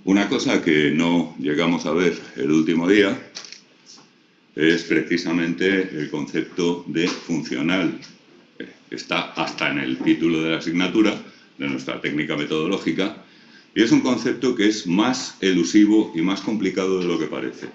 Una cosa que no llegamos a ver el último día es precisamente el concepto de funcional. Está hasta en el título de la asignatura, de nuestra técnica metodológica, y es un concepto que es más elusivo y más complicado de lo que parece.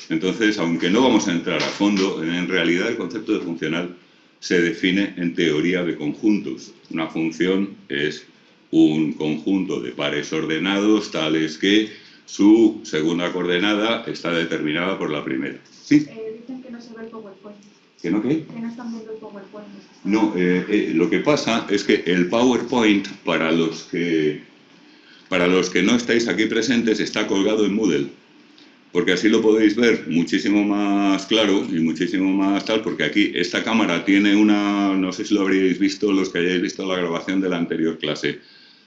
Entonces, aunque no vamos a entrar a fondo, en realidad el concepto de funcional se define en teoría de conjuntos. Una función es un conjunto de pares ordenados tales que su segunda coordenada está determinada por la primera. ¿Sí? Dicen que no se ve el PowerPoint. ¿Que no qué? Que no están viendo el PowerPoint. No, lo que pasa es que el PowerPoint, para los que no estáis aquí presentes, está colgado en Moodle. Porque así lo podéis ver muchísimo más claro y muchísimo más tal, porque aquí esta cámara tiene una, no sé si lo habríais visto los que hayáis visto la grabación de la anterior clase,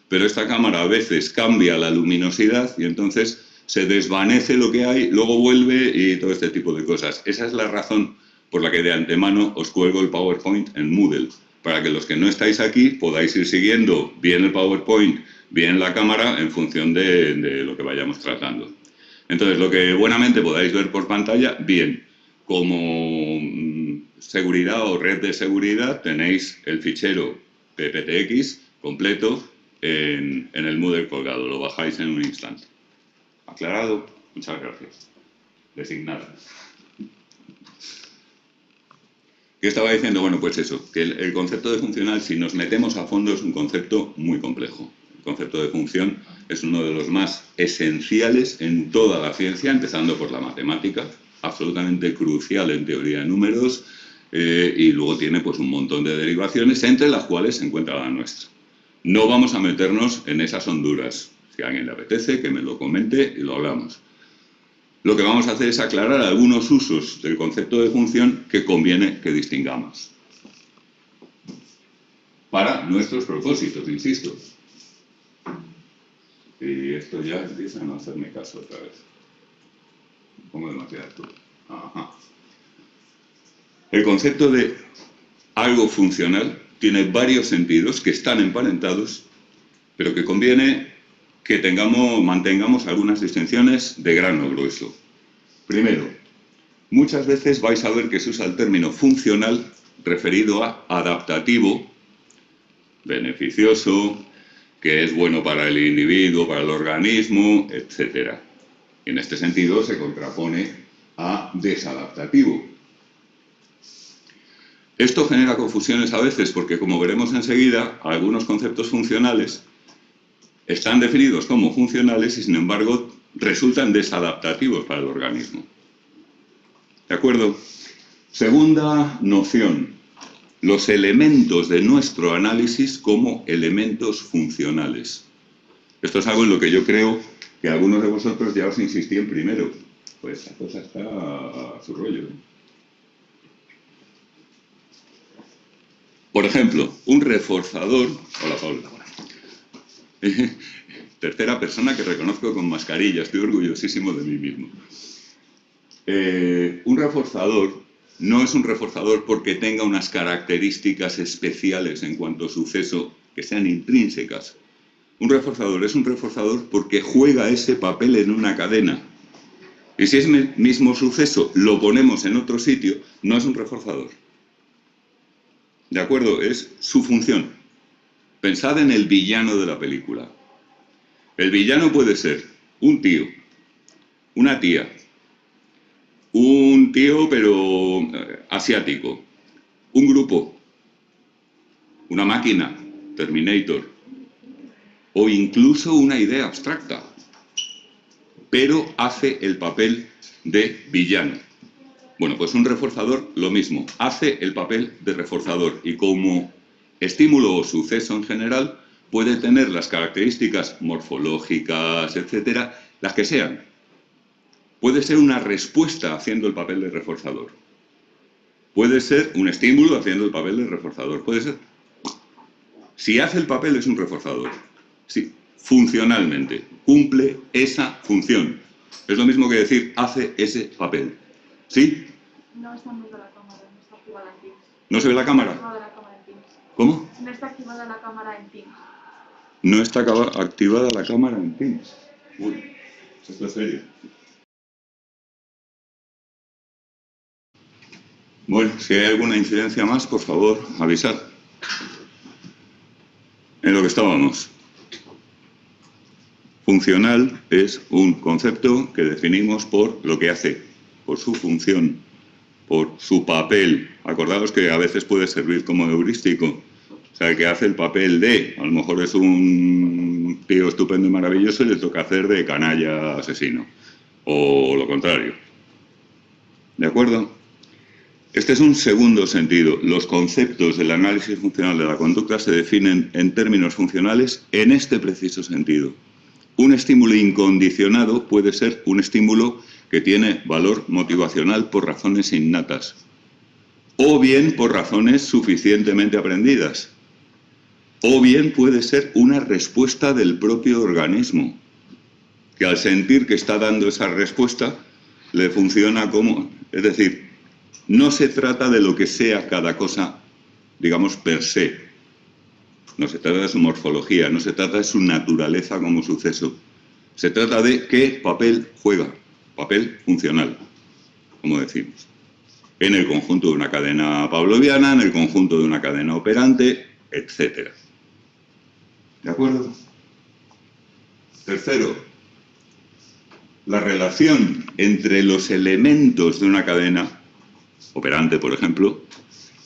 pero esta cámara a veces cambia la luminosidad y entonces se desvanece lo que hay, luego vuelve y todo este tipo de cosas. Esa es la razón por la que de antemano os cuelgo el PowerPoint en Moodle, para que los que no estáis aquí podáis ir siguiendo bien el PowerPoint, bien la cámara, en función de lo que vayamos tratando. Entonces, lo que buenamente podáis ver por pantalla, bien, como seguridad o red de seguridad, tenéis el fichero PPTX completo en el Moodle colgado. Lo bajáis en un instante. ¿Aclarado? Muchas gracias. Designada. ¿Qué estaba diciendo? Bueno, pues eso, que el concepto de funcional, si nos metemos a fondo, es un concepto muy complejo. El concepto de función es uno de los más esenciales en toda la ciencia, empezando por la matemática, absolutamente crucial en teoría de números, y luego tiene pues un montón de derivaciones, entre las cuales se encuentra la nuestra. No vamos a meternos en esas honduras. Si a alguien le apetece, que me lo comente y lo hablamos. Lo que vamos a hacer es aclarar algunos usos del concepto de función que conviene que distingamos. Para nuestros propósitos, insisto. Y esto ya empieza a no hacerme caso otra vez. Pongo demasiado esto. Ajá. El concepto de algo funcional tiene varios sentidos que están emparentados, pero que conviene que mantengamos algunas distinciones de grano grueso. Primero, muchas veces vais a ver que se usa el término funcional referido a adaptativo, beneficioso, que es bueno para el individuo, para el organismo, etc. En este sentido se contrapone a desadaptativo. Esto genera confusiones a veces porque, como veremos enseguida, algunos conceptos funcionales están definidos como funcionales y, sin embargo, resultan desadaptativos para el organismo. ¿De acuerdo? Segunda noción. Los elementos de nuestro análisis como elementos funcionales. Esto es algo en lo que yo creo que algunos de vosotros ya os insistí en primero. Pues esa cosa está a su rollo. Por ejemplo, un reforzador... Hola, Paula. Tercera persona que reconozco con mascarilla. Estoy orgullosísimo de mí mismo. Un reforzador no es un reforzador porque tenga unas características especiales en cuanto a suceso que sean intrínsecas. Un reforzador es un reforzador porque juega ese papel en una cadena. Y si ese mismo suceso lo ponemos en otro sitio, no es un reforzador. ¿De acuerdo? Es su función. Pensad en el villano de la película. El villano puede ser un tío, una tía, un tío pero asiático, un grupo, una máquina, Terminator, o incluso una idea abstracta, pero hace el papel de villano. Bueno, pues un reforzador, lo mismo, hace el papel de reforzador y como estímulo o suceso en general puede tener las características morfológicas, etcétera, las que sean. Puede ser una respuesta haciendo el papel de reforzador. Puede ser un estímulo haciendo el papel de reforzador. Puede ser... Si hace el papel es un reforzador. Sí, funcionalmente. Cumple esa función. Es lo mismo que decir hace ese papel. ¿Sí? No está viendo la cámara, no está activada en Teams. ¿No se ve la cámara? No está activada la cámara en Teams. ¿Cómo? No está activada la cámara en Teams. No está activada la cámara en Teams. Uy. Esto es serio. Bueno, si hay alguna incidencia más, por favor, avisad. En lo que estábamos. Funcional es un concepto que definimos por lo que hace, por su función, por su papel. Acordaos que a veces puede servir como heurístico. O sea, que hace el papel de, a lo mejor es un tío estupendo y maravilloso y le toca hacer de canalla asesino. O lo contrario. ¿De acuerdo? Este es un segundo sentido. Los conceptos del análisis funcional de la conducta se definen en términos funcionales en este preciso sentido. Un estímulo incondicionado puede ser un estímulo que tiene valor motivacional por razones innatas o bien por razones suficientemente aprendidas o bien puede ser una respuesta del propio organismo que al sentir que está dando esa respuesta le funciona como... Es decir, no se trata de lo que sea cada cosa, digamos, per se. No se trata de su morfología, no se trata de su naturaleza como suceso. Se trata de qué papel juega, papel funcional, como decimos. En el conjunto de una cadena pavloviana, en el conjunto de una cadena operante, etc. ¿De acuerdo? Tercero, la relación entre los elementos de una cadena operante, por ejemplo,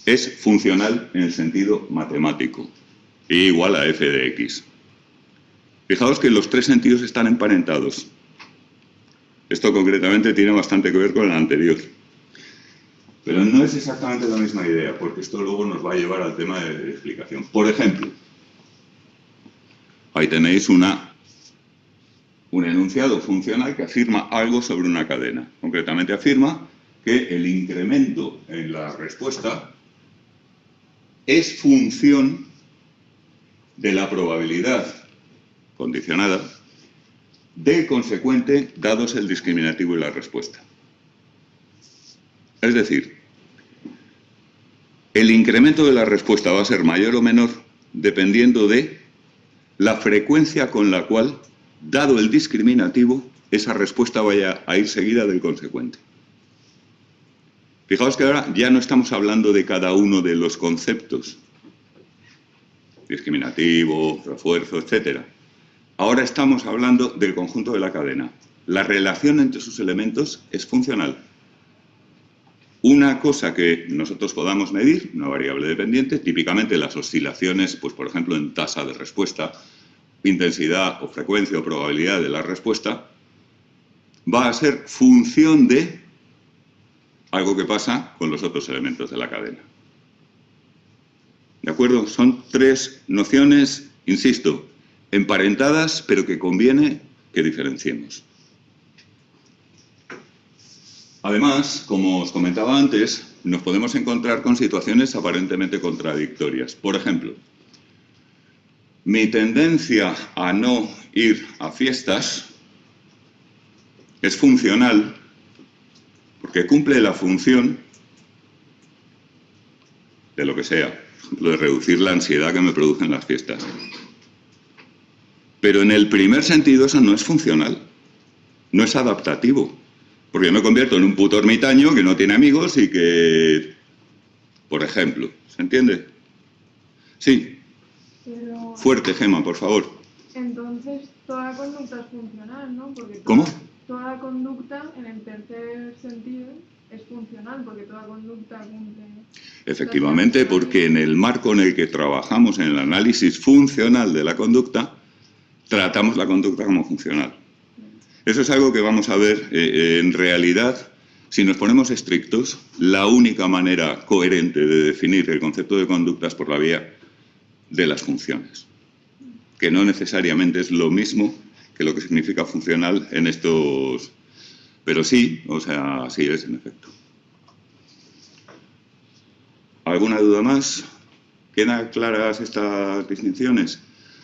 es funcional en el sentido matemático. I igual a f de x. Fijaos que los tres sentidos están emparentados. Esto concretamente tiene bastante que ver con el anterior. Pero no es exactamente la misma idea, porque esto luego nos va a llevar al tema de explicación. Por ejemplo, ahí tenéis un enunciado funcional que afirma algo sobre una cadena. Concretamente afirma que el incremento en la respuesta es función de la probabilidad condicionada del consecuente dados el discriminativo y la respuesta. Es decir, el incremento de la respuesta va a ser mayor o menor dependiendo de la frecuencia con la cual, dado el discriminativo, esa respuesta vaya a ir seguida del consecuente. Fijaos que ahora ya no estamos hablando de cada uno de los conceptos, discriminativo, refuerzo, etc. Ahora estamos hablando del conjunto de la cadena. La relación entre sus elementos es funcional. Una cosa que nosotros podamos medir, una variable dependiente, típicamente las oscilaciones, pues por ejemplo en tasa de respuesta, intensidad o frecuencia o probabilidad de la respuesta, va a ser función de algo que pasa con los otros elementos de la cadena. ¿De acuerdo? Son tres nociones, insisto, emparentadas, pero que conviene que diferenciemos. Además, como os comentaba antes, nos podemos encontrar con situaciones aparentemente contradictorias. Por ejemplo, mi tendencia a no ir a fiestas es funcional porque cumple la función de lo que sea, por ejemplo, de reducir la ansiedad que me producen las fiestas. Pero en el primer sentido eso no es funcional, no es adaptativo, porque yo me convierto en un puto ermitaño que no tiene amigos y que, por ejemplo, ¿se entiende? Sí. Pero... Fuerte, Gemma, por favor. Entonces, toda conducta es funcional, ¿no? Porque ¿Cómo? Toda conducta, en el tercer sentido, es funcional, porque toda conducta cumple... Efectivamente, porque en el marco en el que trabajamos en el análisis funcional de la conducta, tratamos la conducta como funcional. Eso es algo que vamos a ver en realidad. Si nos ponemos estrictos, la única manera coherente de definir el concepto de conducta es por la vía de las funciones, que no necesariamente es lo mismo que lo que significa funcional en estos... Pero sí, o sea, sí es en efecto. ¿Alguna duda más? ¿Quedan claras estas distinciones?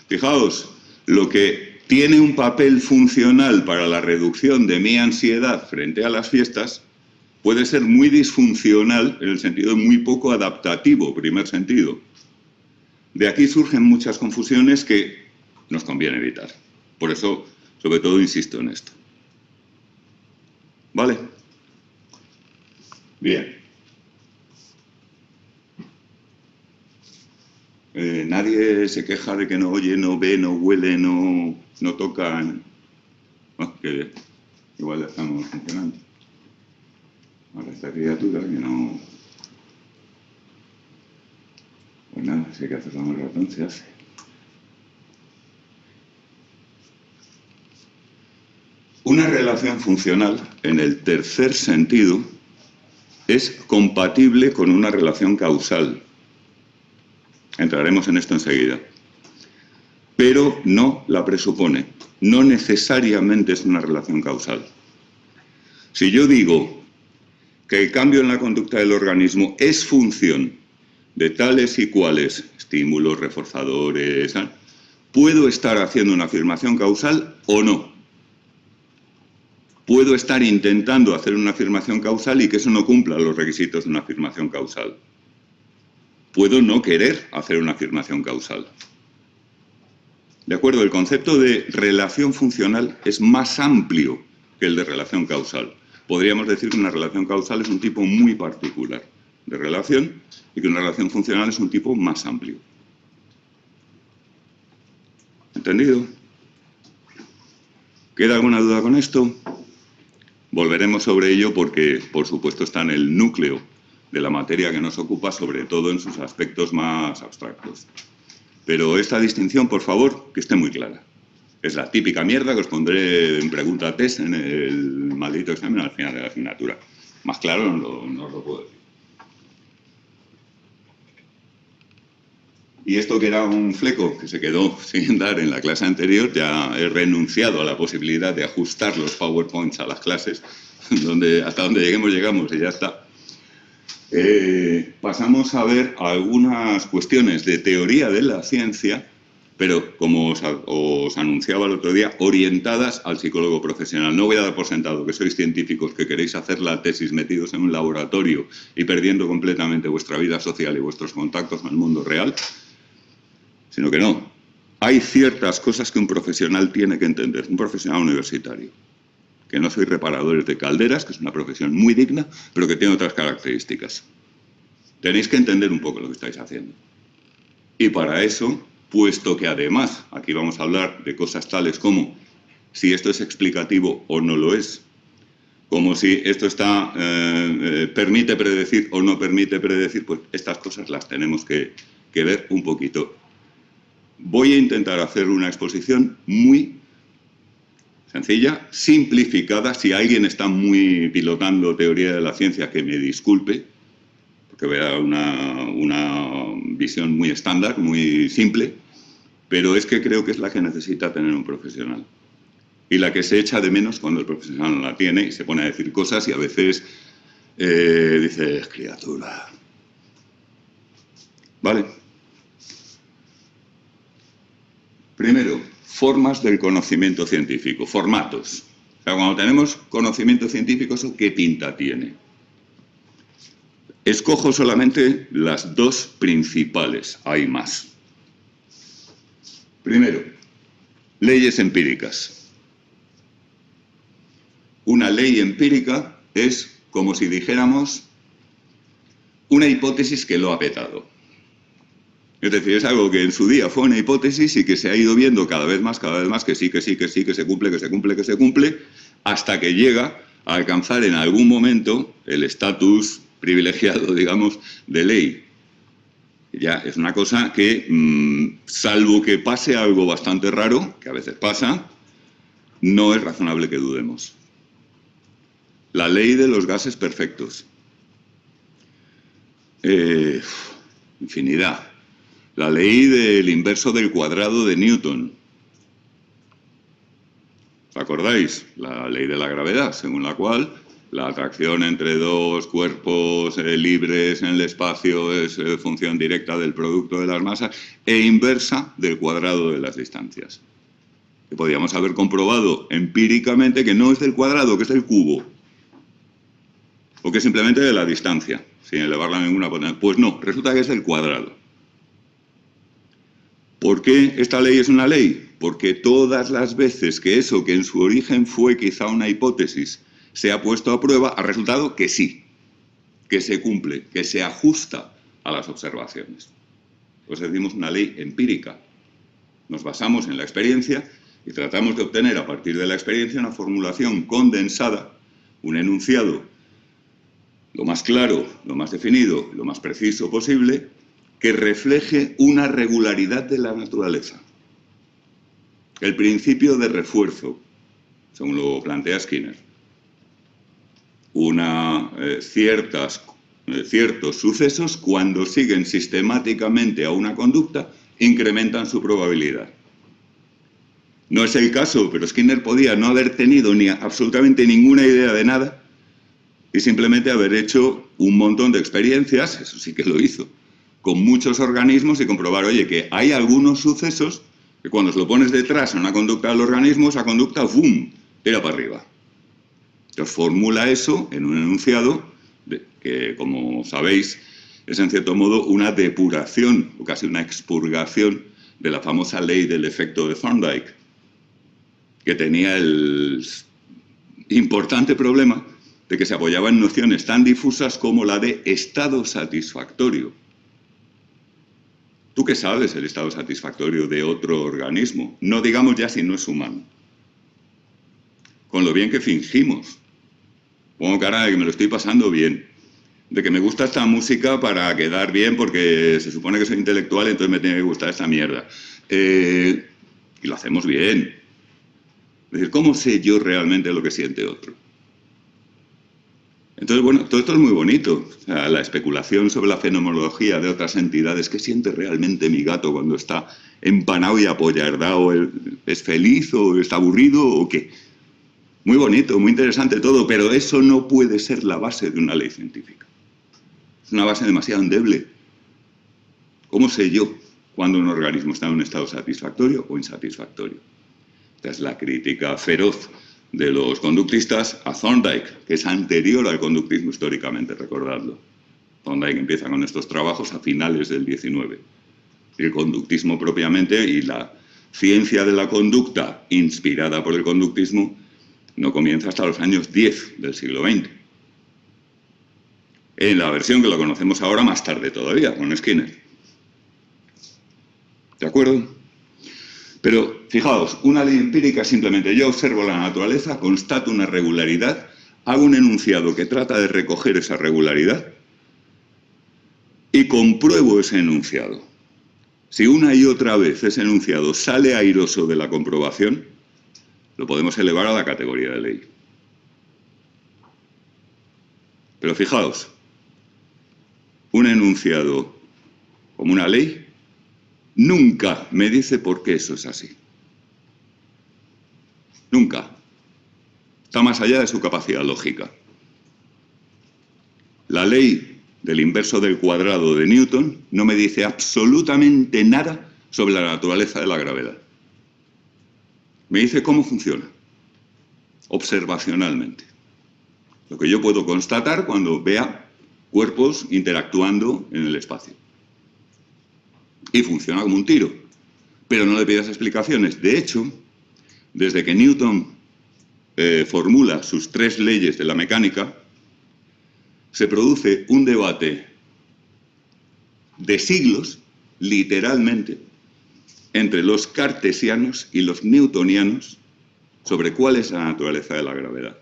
Fijaos, lo que tiene un papel funcional para la reducción de mi ansiedad frente a las fiestas puede ser muy disfuncional en el sentido de muy poco adaptativo, primer sentido. De aquí surgen muchas confusiones que nos conviene evitar. Por eso, sobre todo, insisto en esto. ¿Vale? Bien. Nadie se queja de que no oye, no ve, no huele, no toca. Qué bien. Igual ya estamos funcionando. Ahora esta criatura que no... Pues nada, si hay que hacerlo un ratón, se hace. Una relación funcional, en el tercer sentido, es compatible con una relación causal. Entraremos en esto enseguida. Pero no la presupone. No necesariamente es una relación causal. Si yo digo que el cambio en la conducta del organismo es función de tales y cuales estímulos, reforzadores, ¿puedo estar haciendo una afirmación causal o no? Puedo estar intentando hacer una afirmación causal y que eso no cumpla los requisitos de una afirmación causal. Puedo no querer hacer una afirmación causal. ¿De acuerdo? El concepto de relación funcional es más amplio que el de relación causal. Podríamos decir que una relación causal es un tipo muy particular de relación y que una relación funcional es un tipo más amplio. ¿Entendido? ¿Queda alguna duda con esto? Volveremos sobre ello porque, por supuesto, está en el núcleo de la materia que nos ocupa, sobre todo en sus aspectos más abstractos. Pero esta distinción, por favor, que esté muy clara. Es la típica mierda que os pondré en pregunta test en el maldito examen al final de la asignatura. Más claro no os lo puedo decir. Y esto que era un fleco que se quedó sin dar en la clase anterior, ya he renunciado a la posibilidad de ajustar los PowerPoints a las clases, hasta donde lleguemos, llegamos y ya está. Pasamos a ver algunas cuestiones de teoría de la ciencia, pero como os anunciaba el otro día, orientadas al psicólogo profesional. No voy a dar por sentado que sois científicos, que queréis hacer la tesis metidos en un laboratorio y perdiendo completamente vuestra vida social y vuestros contactos con el mundo real, sino que no. Hay ciertas cosas que un profesional tiene que entender, un profesional universitario. Que no sois reparadores de calderas, que es una profesión muy digna, pero que tiene otras características. Tenéis que entender un poco lo que estáis haciendo. Y para eso, puesto que además, aquí vamos a hablar de cosas tales como si esto es explicativo o no lo es, como si esto permite predecir o no permite predecir, pues estas cosas las tenemos que ver un poquito. Voy a intentar hacer una exposición muy sencilla, simplificada. Si alguien está muy pilotando teoría de la ciencia, que me disculpe, porque voy a dar una visión muy estándar, muy simple, pero es que creo que es la que necesita tener un profesional. Y la que se echa de menos cuando el profesional no la tiene y se pone a decir cosas y a veces dice, criatura. ¿Vale? Primero, formas del conocimiento científico, formatos. O sea, cuando tenemos conocimiento científico, ¿eso qué pinta tiene? Escojo solamente las dos principales, hay más. Primero, leyes empíricas. Una ley empírica es como si dijéramos una hipótesis que lo ha petado. Es decir, es algo que en su día fue una hipótesis y que se ha ido viendo cada vez más, que sí, que se cumple, hasta que llega a alcanzar en algún momento el estatus privilegiado, digamos, de ley. Ya es una cosa que, salvo que pase algo bastante raro, que a veces pasa, no es razonable que dudemos. La ley de los gases perfectos. Infinidad. La ley del inverso del cuadrado de Newton. ¿Os acordáis? La ley de la gravedad, según la cual la atracción entre dos cuerpos libres en el espacio es función directa del producto de las masas e inversa del cuadrado de las distancias. Que podríamos haber comprobado empíricamente que no es del cuadrado, que es del cubo. O que es simplemente de la distancia, sin elevarla a ninguna potencia. Pues no, resulta que es del cuadrado. ¿Por qué esta ley es una ley? Porque todas las veces que eso, que en su origen fue quizá una hipótesis, se ha puesto a prueba, ha resultado que sí, que se cumple, que se ajusta a las observaciones. Pues decimos una ley empírica. Nos basamos en la experiencia y tratamos de obtener a partir de la experiencia una formulación condensada, un enunciado lo más claro, lo más definido, lo más preciso posible, que refleje una regularidad de la naturaleza. El principio de refuerzo, según lo plantea Skinner. Ciertos sucesos, cuando siguen sistemáticamente a una conducta, incrementan su probabilidad. No es el caso, pero Skinner podía no haber tenido ni absolutamente ninguna idea de nada y simplemente haber hecho un montón de experiencias, eso sí que lo hizo, con muchos organismos y comprobar, oye, que hay algunos sucesos que cuando se lo pones detrás a una conducta del organismo, esa conducta, ¡bum!, tira para arriba. Entonces formula eso en un enunciado que, como sabéis, es en cierto modo una depuración o casi una expurgación de la famosa ley del efecto de Thorndike, que tenía el importante problema de que se apoyaba en nociones tan difusas como la de estado satisfactorio. ¿Tú qué sabes el estado satisfactorio de otro organismo? No digamos ya si no es humano. Con lo bien que fingimos. Pongo cara de que me lo estoy pasando bien. De que me gusta esta música para quedar bien porque se supone que soy intelectual, entonces me tiene que gustar esta mierda. Y lo hacemos bien. Es decir, ¿cómo sé yo realmente lo que siente otro? Entonces, bueno, todo esto es muy bonito. O sea, la especulación sobre la fenomenología de otras entidades. ¿Qué siente realmente mi gato cuando está empanado y apoyardado? ¿Es feliz o está aburrido o qué? Muy bonito, muy interesante todo, pero eso no puede ser la base de una ley científica. Es una base demasiado endeble. ¿Cómo sé yo cuando un organismo está en un estado satisfactorio o insatisfactorio? Esta es la crítica feroz de los conductistas a Thorndike, que es anterior al conductismo históricamente, recordadlo. Thorndike empieza con estos trabajos a finales del XIX. El conductismo propiamente y la ciencia de la conducta inspirada por el conductismo no comienza hasta los años 10 del siglo XX. En la versión que lo conocemos ahora más tarde todavía, con Skinner. ¿De acuerdo? Pero, fijaos, una ley empírica simplemente yo observo la naturaleza, constato una regularidad, hago un enunciado que trata de recoger esa regularidad y compruebo ese enunciado. Si una y otra vez ese enunciado sale airoso de la comprobación, lo podemos elevar a la categoría de ley. Pero fijaos, un enunciado como una ley nunca me dice por qué eso es así. Nunca. Está más allá de su capacidad lógica. La ley del inverso del cuadrado de Newton no me dice absolutamente nada sobre la naturaleza de la gravedad. Me dice cómo funciona, observacionalmente. Lo que yo puedo constatar cuando vea cuerpos interactuando en el espacio. Y funciona como un tiro, pero no le pidas explicaciones. De hecho, desde que Newton formula sus 3 leyes de la mecánica, se produce un debate de siglos, literalmente, entre los cartesianos y los newtonianos sobre cuál es la naturaleza de la gravedad.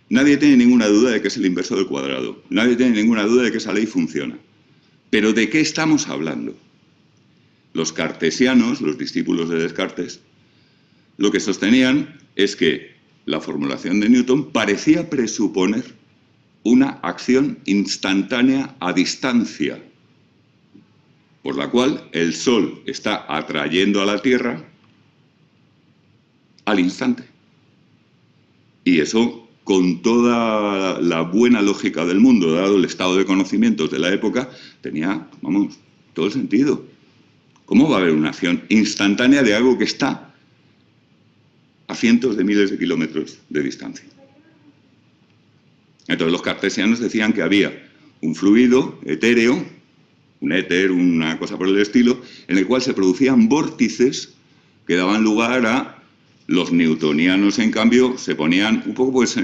Nadie tiene ninguna duda de que es el inverso del cuadrado. Nadie tiene ninguna duda de que esa ley funciona. Pero ¿de qué estamos hablando? Los cartesianos, los discípulos de Descartes, lo que sostenían es que la formulación de Newton parecía presuponer una acción instantánea a distancia, por la cual el Sol está atrayendo a la Tierra al instante. Y eso, con toda la buena lógica del mundo, dado el estado de conocimientos de la época, tenía, vamos, todo el sentido. ¿Cómo va a haber una acción instantánea de algo que está a cientos de miles de kilómetros de distancia? Entonces los cartesianos decían que había un fluido etéreo, un éter, una cosa por el estilo, en el cual se producían vórtices que daban lugar a... Los newtonianos, en cambio, se ponían un poco pues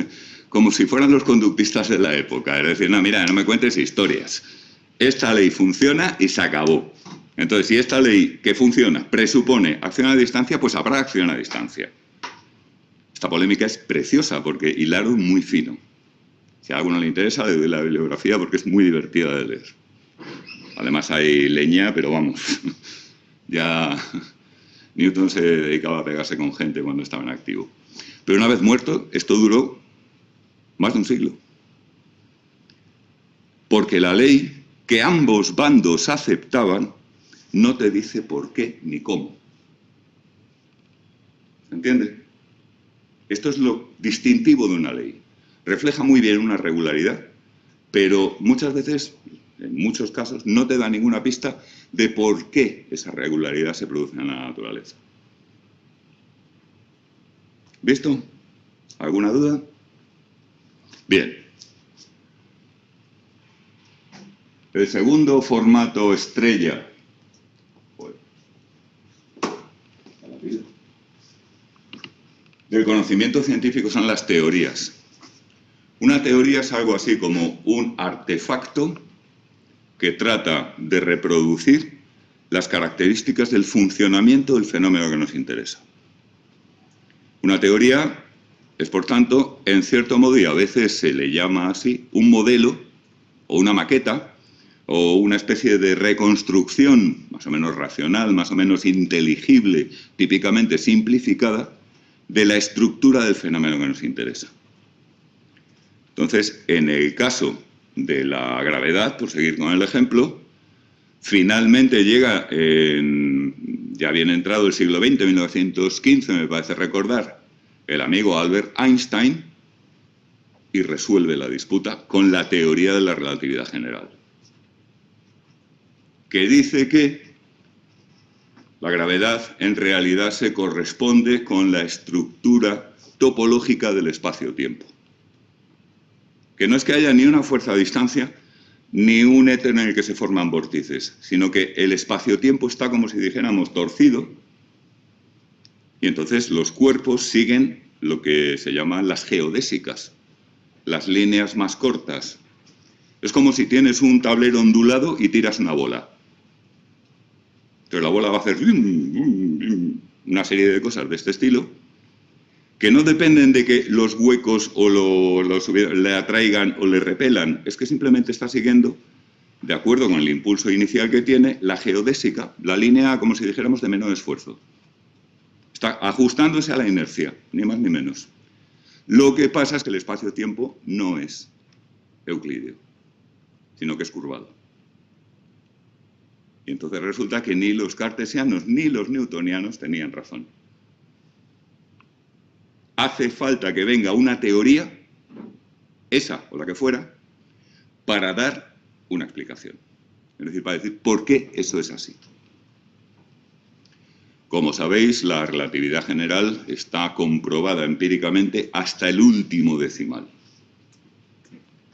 como si fueran los conductistas de la época. Es decir, no, mira, no me cuentes historias. Esta ley funciona y se acabó. Entonces, si esta ley que funciona presupone acción a distancia, pues habrá acción a distancia. Esta polémica es preciosa porque hilaron muy fino. Si a alguno le interesa, le doy la bibliografía porque es muy divertida de leer. Además hay leña, pero vamos, ya Newton se dedicaba a pegarse con gente cuando estaba en activo. Pero una vez muerto, esto duró más de un siglo. Porque la ley que ambos bandos aceptaban no te dice por qué ni cómo. ¿Se entiende? Esto es lo distintivo de una ley. Refleja muy bien una regularidad, pero muchas veces, en muchos casos, no te da ninguna pista de por qué esa regularidad se produce en la naturaleza. ¿Visto? ¿Alguna duda? Bien. El segundo formato estrella del conocimiento científico son las teorías. Una teoría es algo así como un artefacto que trata de reproducir las características del funcionamiento del fenómeno que nos interesa. Una teoría es, por tanto, en cierto modo, y a veces se le llama así, un modelo o una maqueta o una especie de reconstrucción más o menos racional, más o menos inteligible, típicamente simplificada, de la estructura del fenómeno que nos interesa. Entonces, en el caso de la gravedad, por seguir con el ejemplo, finalmente llega, ya bien entrado el siglo XX, 1915, me parece recordar, el amigo Albert Einstein, y resuelve la disputa con la teoría de la relatividad general, que dice que la gravedad en realidad se corresponde con la estructura topológica del espacio-tiempo. Que no es que haya ni una fuerza a distancia, ni un éter en el que se forman vórtices, sino que el espacio-tiempo está, como si dijéramos, torcido, y entonces los cuerpos siguen lo que se llaman las geodésicas, las líneas más cortas. Es como si tienes un tablero ondulado y tiras una bola. Entonces la bola va a hacer una serie de cosas de este estilo, que no dependen de que los huecos o le atraigan o le repelan, es que simplemente está siguiendo, de acuerdo con el impulso inicial que tiene, la geodésica, la línea, como si dijéramos, de menor esfuerzo. Está ajustándose a la inercia, ni más ni menos. Lo que pasa es que el espacio-tiempo no es euclídeo, sino que es curvado. Y entonces resulta que ni los cartesianos ni los newtonianos tenían razón. Hace falta que venga una teoría, esa o la que fuera, para dar una explicación. Es decir, para decir por qué eso es así. Como sabéis, la relatividad general está comprobada empíricamente hasta el último decimal.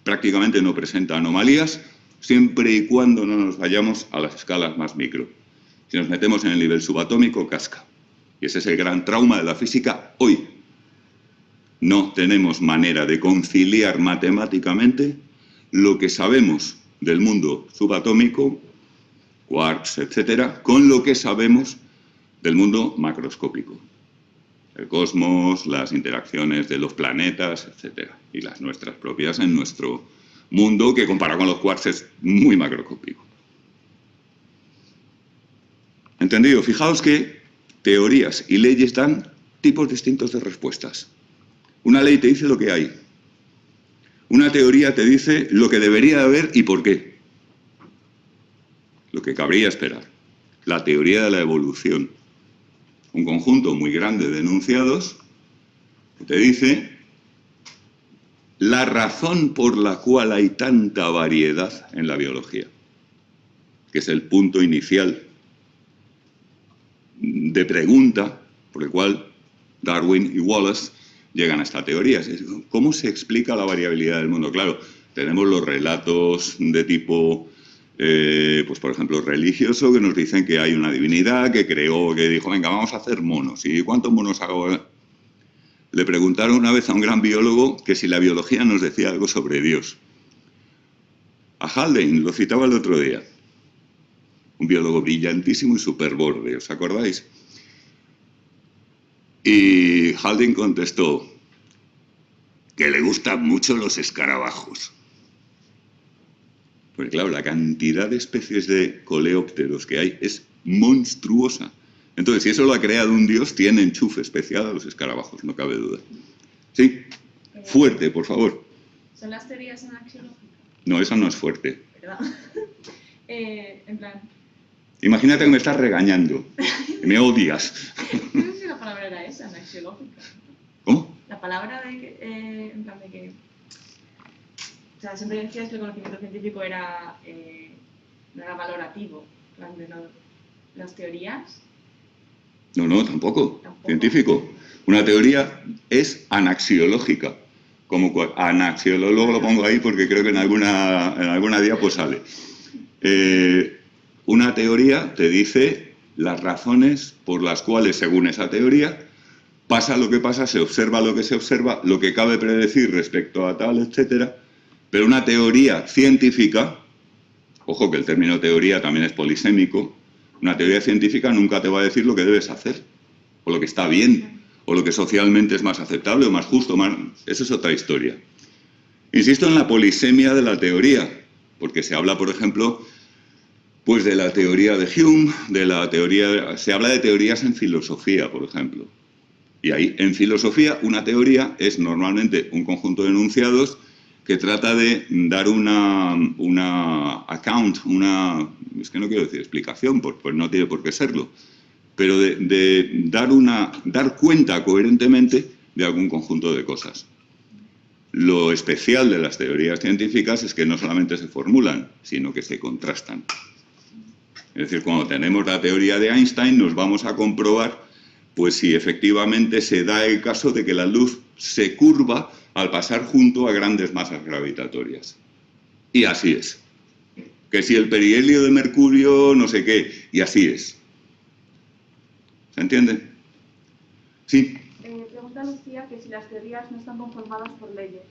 Prácticamente no presenta anomalías, siempre y cuando no nos vayamos a las escalas más micro. Si nos metemos en el nivel subatómico, casca. Y ese es el gran trauma de la física hoy. No tenemos manera de conciliar matemáticamente lo que sabemos del mundo subatómico, quarks, etcétera, con lo que sabemos del mundo macroscópico. El cosmos, las interacciones de los planetas, etcétera. Y las nuestras propias en nuestro mundo, que comparado con los quarks es muy macroscópico. ¿Entendido? Fijaos que teorías y leyes dan tipos distintos de respuestas. Una ley te dice lo que hay. Una teoría te dice lo que debería haber y por qué. Lo que cabría esperar. La teoría de la evolución. Un conjunto muy grande de enunciados que te dice la razón por la cual hay tanta variedad en la biología, que es el punto inicial de pregunta por el cual Darwin y Wallace llegan a esta teoría. ¿Cómo se explica la variabilidad del mundo? Claro, tenemos los relatos de tipo, pues por ejemplo, religioso, que nos dicen que hay una divinidad que creó, que dijo, venga, vamos a hacer monos. ¿Y cuántos monos hago? le preguntaron una vez a un gran biólogo que si la biología nos decía algo sobre Dios. A Haldane, lo citaba el otro día, un biólogo brillantísimo y superborde, ¿os acordáis? Y Haldane contestó que le gustan mucho los escarabajos. Pues claro, la cantidad de especies de coleópteros que hay es monstruosa. Entonces, si eso lo ha creado un dios, tiene enchufe especial a los escarabajos, no cabe duda. Sí, fuerte, por favor. ¿Son las teorías anaxiológicas? No, eso no es fuerte. ¿Verdad? En plan... Imagínate que me estás regañando, y me odias. No sé si la palabra era esa, anaxiológica. ¿Cómo? La palabra de en plan de que... O sea, siempre decías que el conocimiento científico era, no era valorativo. En plan de las teorías... No, tampoco. Científico. Una teoría es anaxiológica. Como anaxiólogo lo pongo ahí porque creo que en alguna diapo sale. Una teoría te dice las razones por las cuales, según esa teoría, pasa lo que pasa, se observa lo que se observa, lo que cabe predecir respecto a tal, etcétera. Pero una teoría científica, ojo que el término teoría también es polisémico, una teoría científica nunca te va a decir lo que debes hacer, o lo que está bien, o lo que socialmente es más aceptable o más justo. Eso es otra historia. Insisto en la polisemia de la teoría, porque se habla, por ejemplo, pues de la teoría de Hume, se habla de teorías en filosofía, por ejemplo. Y ahí, en filosofía, una teoría es normalmente un conjunto de enunciados que trata de dar una es que no quiero decir explicación, pues no tiene por qué serlo, pero de dar cuenta coherentemente de algún conjunto de cosas. Lo especial de las teorías científicas es que no solamente se formulan, sino que se contrastan. Es decir, cuando tenemos la teoría de Einstein, nos vamos a comprobar pues si efectivamente se da el caso de que la luz se curva al pasar junto a grandes masas gravitatorias. Y así es. Que si el perihelio de mercurio, no sé qué, y así es. ¿Se entiende? Sí. Pregunta Lucía que si las teorías no están conformadas por leyes.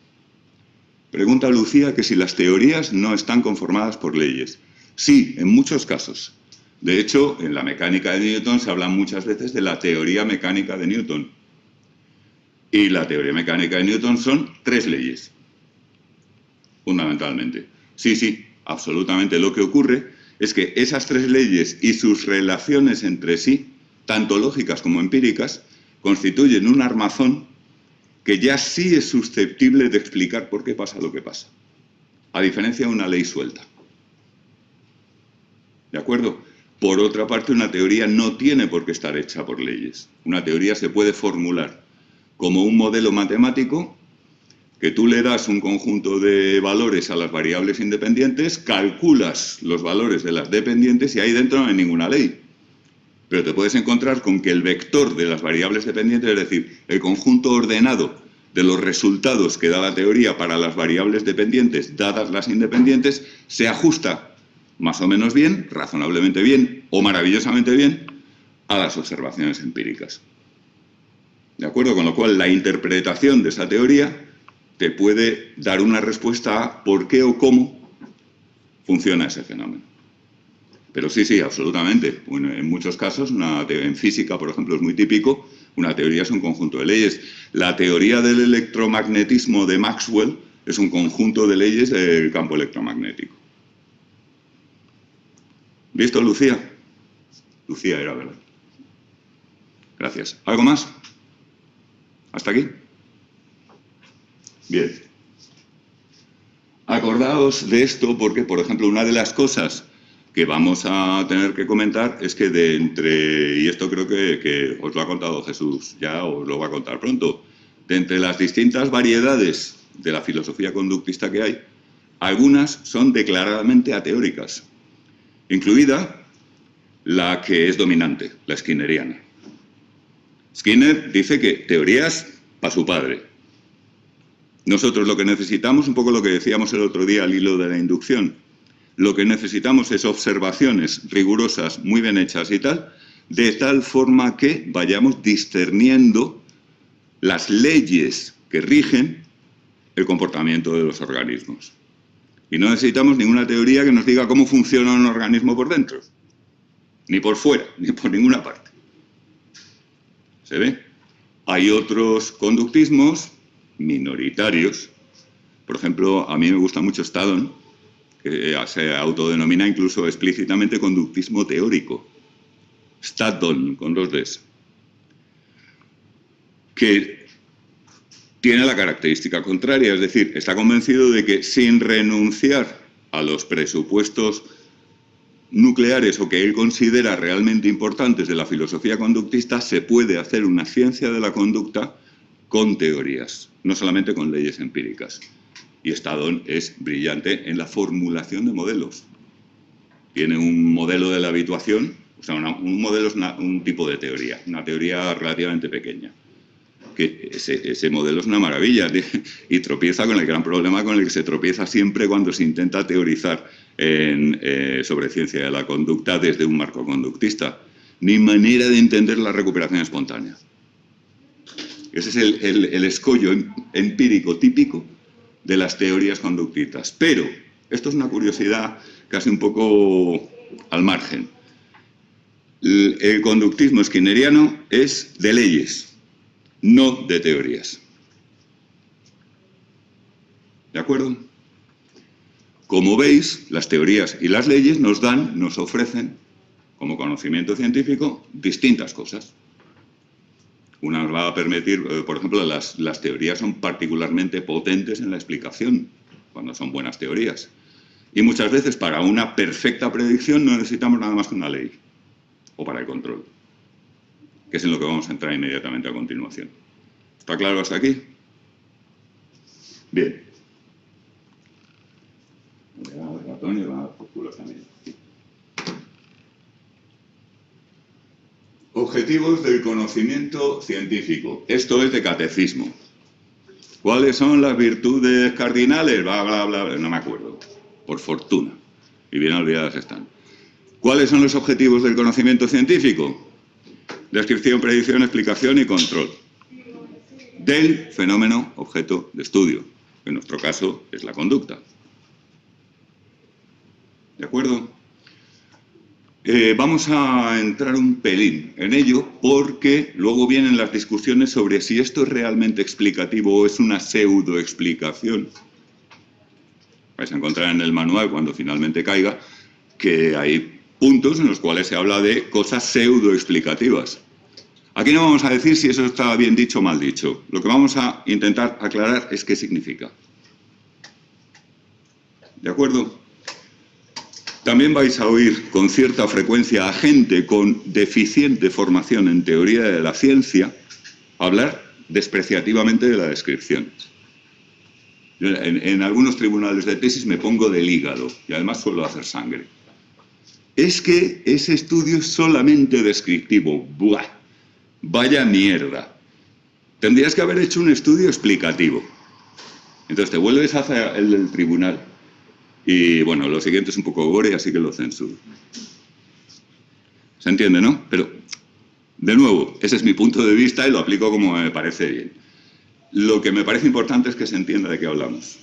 Pregunta Lucía que si las teorías no están conformadas por leyes. Sí, en muchos casos. De hecho, en la mecánica de Newton se habla muchas veces de la teoría mecánica de Newton. Y la teoría mecánica de Newton son 3 leyes, fundamentalmente. Sí, absolutamente. Lo que ocurre es que esas 3 leyes y sus relaciones entre sí, tanto lógicas como empíricas, constituyen un armazón que ya sí es susceptible de explicar por qué pasa lo que pasa, a diferencia de una ley suelta. ¿De acuerdo? Por otra parte, una teoría no tiene por qué estar hecha por leyes. Una teoría se puede formular como un modelo matemático que tú le das un conjunto de valores a las variables independientes, calculas los valores de las dependientes y ahí dentro no hay ninguna ley. Pero te puedes encontrar con que el vector de las variables dependientes, es decir, el conjunto ordenado de los resultados que da la teoría para las variables dependientes, dadas las independientes, se ajusta más o menos bien, razonablemente bien o maravillosamente bien a las observaciones empíricas. ¿De acuerdo? Con lo cual, la interpretación de esa teoría te puede dar una respuesta a por qué o cómo funciona ese fenómeno. Pero sí, absolutamente. Bueno, en muchos casos, en física, por ejemplo, es muy típico, una teoría es un conjunto de leyes. La teoría del electromagnetismo de Maxwell es un conjunto de leyes del campo electromagnético. ¿Listo, Lucía? Lucía era, ¿verdad? Gracias. ¿Algo más? ¿Hasta aquí? Bien. Acordaos de esto porque, por ejemplo, una de las cosas que vamos a tener que comentar es que y esto creo que os lo ha contado Jesús ya, os lo va a contar pronto, de entre las distintas variedades de la filosofía conductista que hay, algunas son declaradamente ateóricas, incluida la que es dominante, la skinneriana. Skinner dice que teorías para su padre. Nosotros lo que necesitamos, un poco lo que decíamos el otro día al hilo de la inducción, lo que necesitamos es observaciones rigurosas, muy bien hechas y tal, de tal forma que vayamos discerniendo las leyes que rigen el comportamiento de los organismos. Y no necesitamos ninguna teoría que nos diga cómo funciona un organismo por dentro, ni por fuera, ni por ninguna parte. ¿Se ve? Hay otros conductismos minoritarios. Por ejemplo, a mí me gusta mucho Staddon, que se autodenomina incluso explícitamente conductismo teórico. Staddon, con 2 Ds. Que tiene la característica contraria, es decir, está convencido de que sin renunciar a los presupuestos nucleares o que él considera realmente importantes de la filosofía conductista, se puede hacer una ciencia de la conducta con teorías, no solamente con leyes empíricas. Y Staddon es brillante en la formulación de modelos. Tiene un modelo de la habituación, o sea, un modelo es un tipo de teoría, una teoría relativamente pequeña. Que ese modelo es una maravilla y tropieza con el gran problema con el que se tropieza siempre cuando se intenta teorizar sobre ciencia de la conducta desde un marco conductista. Ni manera de entender la recuperación espontánea. Ese es el escollo empírico típico de las teorías conductistas. Pero esto es una curiosidad casi un poco al margen. El conductismo skinneriano es de leyes, no de teorías. ¿De acuerdo? Como veis, las teorías y las leyes nos ofrecen, como conocimiento científico, distintas cosas. Una nos va a permitir, por ejemplo, las teorías son particularmente potentes en la explicación, cuando son buenas teorías. Y muchas veces para una perfecta predicción no necesitamos nada más que una ley, o para el control, que es en lo que vamos a entrar inmediatamente a continuación. ¿Está claro hasta aquí? Bien. El ratón y va por culo también. Objetivos del conocimiento científico. Esto es de catecismo. ¿Cuáles son las virtudes cardinales? Bla, bla, bla, no me acuerdo. Por fortuna. Y bien olvidadas están. ¿Cuáles son los objetivos del conocimiento científico? Descripción, predicción, explicación y control del fenómeno objeto de estudio, que en nuestro caso es la conducta. ¿De acuerdo? Vamos a entrar un pelín en ello porque luego vienen las discusiones sobre si esto es realmente explicativo o es una pseudoexplicación. Vais a encontrar en el manual, cuando finalmente caiga, que hay puntos en los cuales se habla de cosas pseudoexplicativas. Aquí no vamos a decir si eso está bien dicho o mal dicho. Lo que vamos a intentar aclarar es qué significa. ¿De acuerdo? También vais a oír con cierta frecuencia a gente con deficiente formación en teoría de la ciencia hablar despreciativamente de la descripción. Yo en algunos tribunales de tesis me pongo del hígado y además suelo hacer sangre. Es que ese estudio es solamente descriptivo. ¡Buah! Vaya mierda. Tendrías que haber hecho un estudio explicativo. Entonces te vuelves hacia el del tribunal. Y bueno, lo siguiente es un poco gore, así que lo censuro. ¿Se entiende, no? Pero, de nuevo, ese es mi punto de vista y lo aplico como me parece bien. Lo que me parece importante es que se entienda de qué hablamos.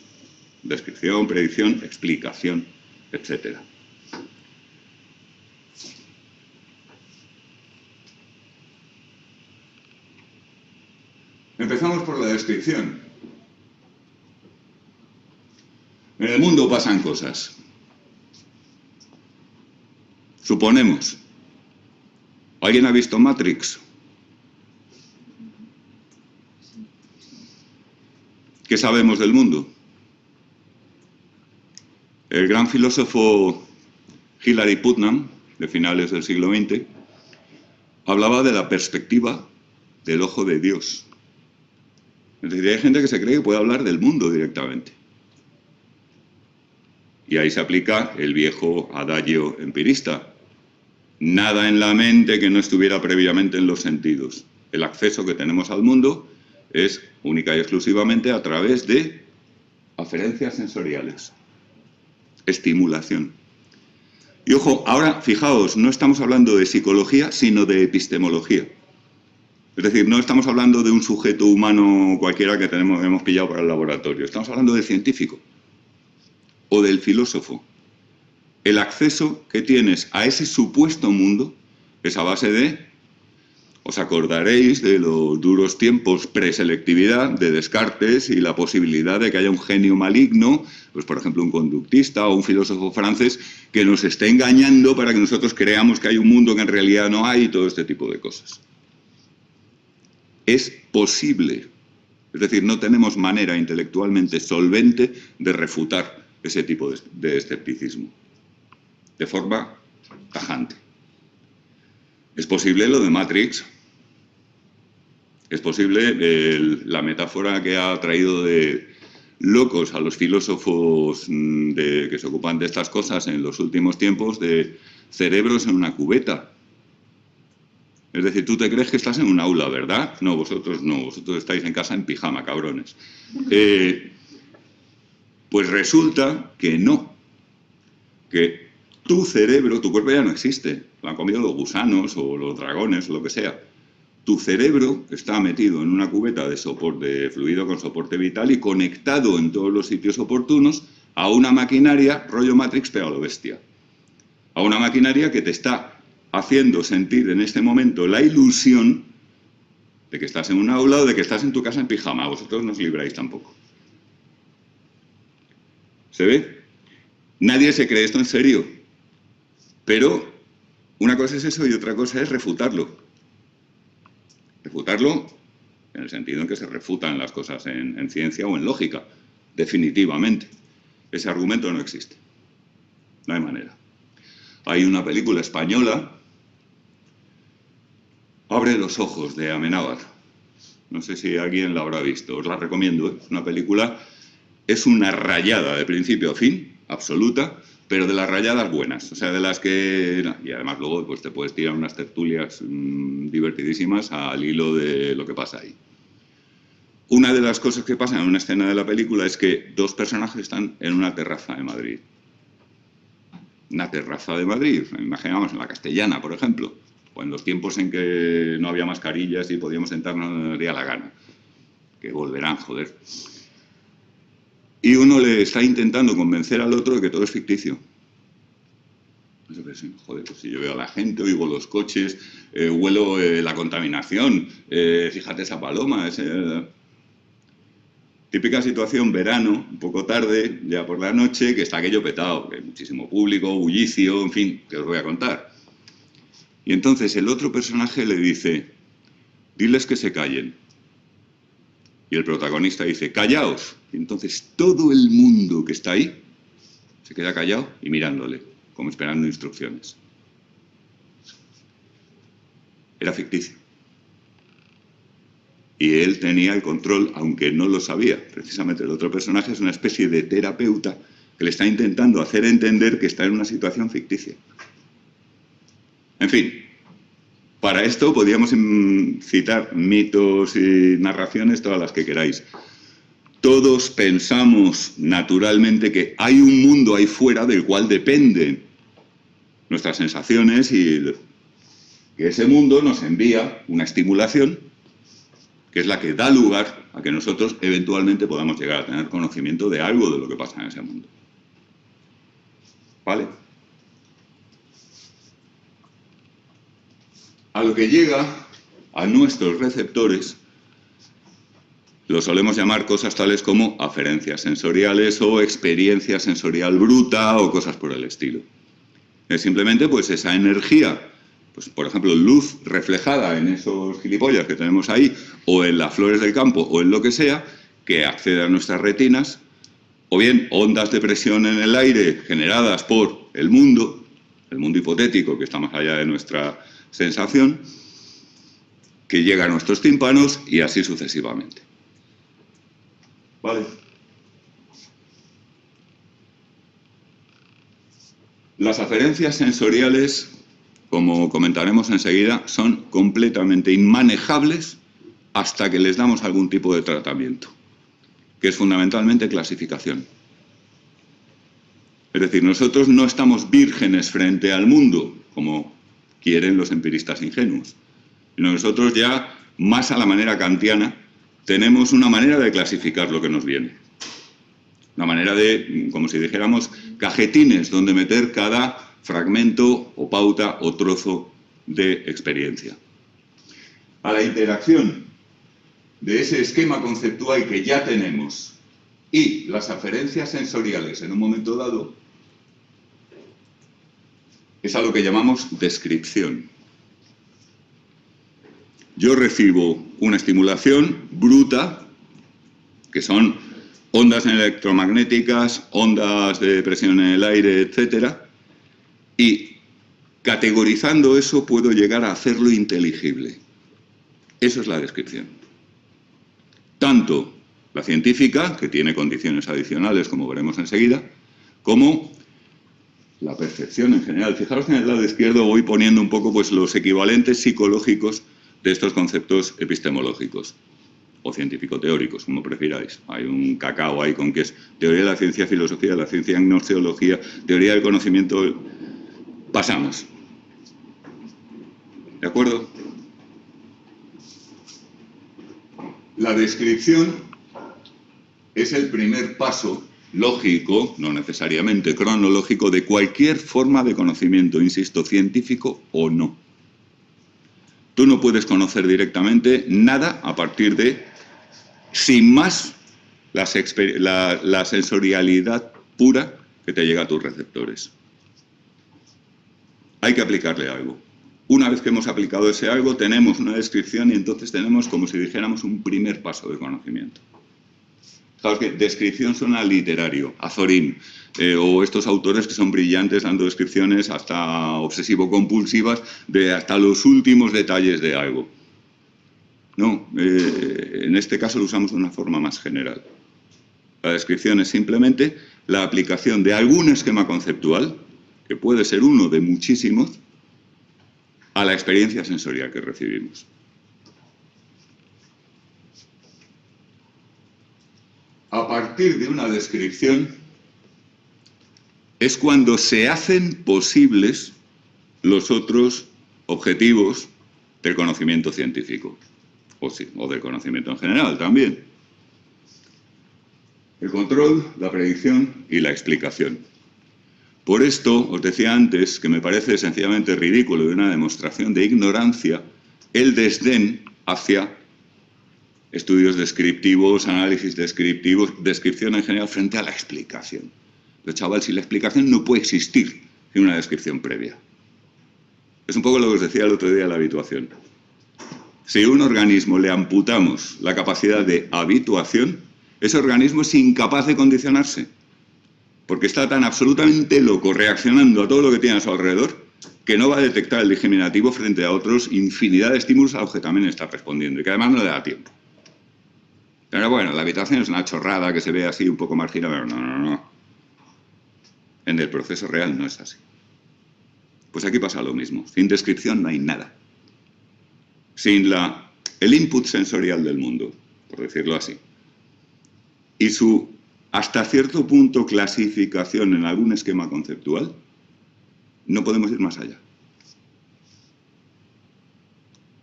Descripción, predicción, explicación, etc. Empezamos por la descripción. En el mundo pasan cosas. Suponemos. ¿Alguien ha visto Matrix? ¿Qué sabemos del mundo? El gran filósofo Hilary Putnam, de finales del siglo XX, hablaba de la perspectiva del ojo de Dios. Es decir, hay gente que se cree que puede hablar del mundo directamente. Y ahí se aplica el viejo adagio empirista. Nada en la mente que no estuviera previamente en los sentidos. El acceso que tenemos al mundo es única y exclusivamente a través de aferencias sensoriales. Estimulación. Y ojo, ahora fijaos, no estamos hablando de psicología, sino de epistemología. Es decir, no estamos hablando de un sujeto humano cualquiera que hemos pillado para el laboratorio. Estamos hablando del científico o del filósofo. El acceso que tienes a ese supuesto mundo es a base de... Os acordaréis de los duros tiempos preselectividad, de Descartes y la posibilidad de que haya un genio maligno, pues por ejemplo un conductista o un filósofo francés, que nos esté engañando para que nosotros creamos que hay un mundo que en realidad no hay y todo este tipo de cosas. Es posible. Es decir, no tenemos manera intelectualmente solvente de refutar ese tipo de escepticismo de forma tajante. Es posible lo de Matrix. Es posible la metáfora que ha traído de locos a los filósofos que se ocupan de estas cosas en los últimos tiempos, de cerebros en una cubeta. Es decir, tú te crees que estás en un aula, ¿verdad? No, vosotros estáis en casa en pijama, cabrones. Pues resulta que no. Que tu cerebro, tu cuerpo ya no existe. Lo han comido los gusanos o los dragones, lo que sea. Tu cerebro está metido en una cubeta de fluido con soporte vital y conectado en todos los sitios oportunos a una maquinaria, rollo Matrix, pero a lo bestia. A una maquinaria que te está haciendo sentir en este momento la ilusión de que estás en un aula o de que estás en tu casa en pijama. Vosotros no os libráis tampoco. ¿Se ve? Nadie se cree esto en serio. Pero una cosa es eso y otra cosa es refutarlo. Refutarlo en el sentido en que se refutan las cosas en ciencia o en lógica. Definitivamente. Ese argumento no existe. No hay manera. Hay una película española, Abre los ojos, de Amenábar. No sé si alguien la habrá visto. Os la recomiendo. Es una película, es una rayada de principio a fin, absoluta, pero de las rayadas buenas, o sea, de las que... Y además luego pues, te puedes tirar unas tertulias divertidísimas al hilo de lo que pasa ahí. Una de las cosas que pasan en una escena de la película es que dos personajes están en una terraza de Madrid. Una terraza de Madrid, imaginamos en la Castellana, por ejemplo, o en los tiempos en que no había mascarillas y podíamos sentarnos donde nos daría la gana. Que volverán, joder. Y uno le está intentando convencer al otro de que todo es ficticio. Joder, pues si yo veo a la gente, oigo los coches, huelo la contaminación, fíjate esa paloma. Típica situación, verano, un poco tarde, ya por la noche, que está aquello petado, que hay muchísimo público, bullicio, en fin, que os voy a contar. Y entonces el otro personaje le dice, diles que se callen. Y el protagonista dice, callaos. Y entonces todo el mundo que está ahí se queda callado y mirándole, como esperando instrucciones. Era ficticio. Y él tenía el control, aunque no lo sabía. Precisamente el otro personaje es una especie de terapeuta que le está intentando hacer entender que está en una situación ficticia. En fin, para esto podríamos citar mitos y narraciones, todas las que queráis. Todos pensamos naturalmente que hay un mundo ahí fuera del cual dependen nuestras sensaciones y que ese mundo nos envía una estimulación que es la que da lugar a que nosotros eventualmente podamos llegar a tener conocimiento de algo de lo que pasa en ese mundo. ¿Vale? A lo que llega a nuestros receptores lo solemos llamar cosas tales como aferencias sensoriales o experiencia sensorial bruta o cosas por el estilo. Es simplemente pues esa energía, pues por ejemplo luz reflejada en esos gilipollas que tenemos ahí o en las flores del campo o en lo que sea, que accede a nuestras retinas, o bien ondas de presión en el aire generadas por el mundo hipotético que está más allá de nuestra sensación, que llega a nuestros tímpanos y así sucesivamente. ¿Vale? Las aferencias sensoriales, como comentaremos enseguida, son completamente inmanejables hasta que les damos algún tipo de tratamiento, que es fundamentalmente clasificación. Es decir, nosotros no estamos vírgenes frente al mundo, como quieren los empiristas ingenuos. Nosotros ya más a la manera kantiana, tenemos una manera de clasificar lo que nos viene. Una manera de, como si dijéramos, cajetines donde meter cada fragmento o pauta o trozo de experiencia. A la interacción de ese esquema conceptual que ya tenemos y las aferencias sensoriales en un momento dado, es a lo que llamamos descripción. Yo recibo una estimulación bruta, que son ondas electromagnéticas, ondas de presión en el aire, etc. Y categorizando eso puedo llegar a hacerlo inteligible. Eso es la descripción. Tanto la científica, que tiene condiciones adicionales, como veremos enseguida, como la percepción en general. Fijaros que en el lado izquierdo voy poniendo un poco pues, los equivalentes psicológicos de estos conceptos epistemológicos o científico-teóricos, como prefiráis. Hay un cacao ahí con que es teoría de la ciencia, filosofía de la ciencia, gnoseología, teoría del conocimiento. Pasamos. ¿De acuerdo? La descripción es el primer paso lógico, no necesariamente cronológico, de cualquier forma de conocimiento, insisto, científico o no. Tú no puedes conocer directamente nada a partir de, sin más, la sensorialidad pura que te llega a tus receptores. Hay que aplicarle algo. Una vez que hemos aplicado ese algo, tenemos una descripción y entonces tenemos, como si dijéramos, un primer paso de conocimiento. Claro que descripción suena literario, Azorín, o estos autores que son brillantes dando descripciones hasta obsesivo-compulsivas de hasta los últimos detalles de algo. No, en este caso lo usamos de una forma más general. La descripción es simplemente la aplicación de algún esquema conceptual, que puede ser uno de muchísimos, a la experiencia sensorial que recibimos. A partir de una descripción es cuando se hacen posibles los otros objetivos del conocimiento científico, o del conocimiento en general también. El control, la predicción y la explicación. Por esto, os decía antes que me parece sencillamente ridículo y una demostración de ignorancia el desdén hacia estudios descriptivos, análisis descriptivos, descripción en general frente a la explicación. Pero chaval, si la explicación no puede existir sin una descripción previa. Es un poco lo que os decía el otro día de la habituación. Si a un organismo le amputamos la capacidad de habituación, ese organismo es incapaz de condicionarse. Porque está tan absolutamente loco reaccionando a todo lo que tiene a su alrededor que no va a detectar el discriminativo frente a otros infinidad de estímulos a los que también está respondiendo y que además no le da tiempo. Pero bueno, la habituación es una chorrada que se ve así un poco marginal, pero no. En el proceso real no es así. Pues aquí pasa lo mismo. Sin descripción no hay nada. Sin el input sensorial del mundo, por decirlo así, y su hasta cierto punto clasificación en algún esquema conceptual, no podemos ir más allá.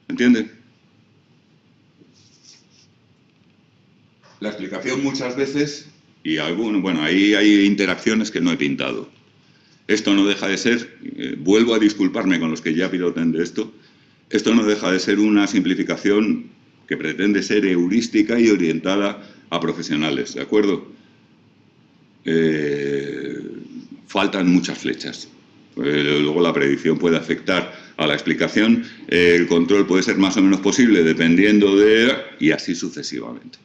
¿Entiende? La explicación muchas veces, y ahí hay interacciones que no he pintado. Esto no deja de ser, vuelvo a disculparme con los que ya piloten de esto no deja de ser una simplificación que pretende ser heurística y orientada a profesionales, ¿de acuerdo? Faltan muchas flechas. Luego la predicción puede afectar a la explicación, el control puede ser más o menos posible dependiendo de... y así sucesivamente.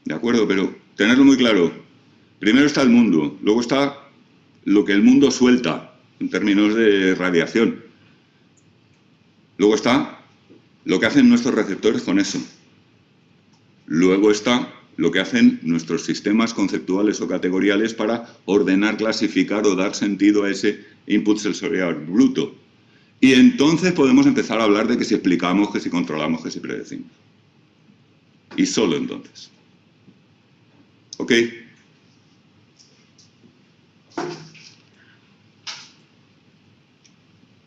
¿De acuerdo? Pero tenerlo muy claro. Primero está el mundo, luego está lo que el mundo suelta en términos de radiación. Luego está lo que hacen nuestros receptores con eso. Luego está lo que hacen nuestros sistemas conceptuales o categoriales para ordenar, clasificar o dar sentido a ese input sensorial bruto. Y entonces podemos empezar a hablar de que si explicamos, que si controlamos, que si predecimos. Y solo entonces. ¿Ok?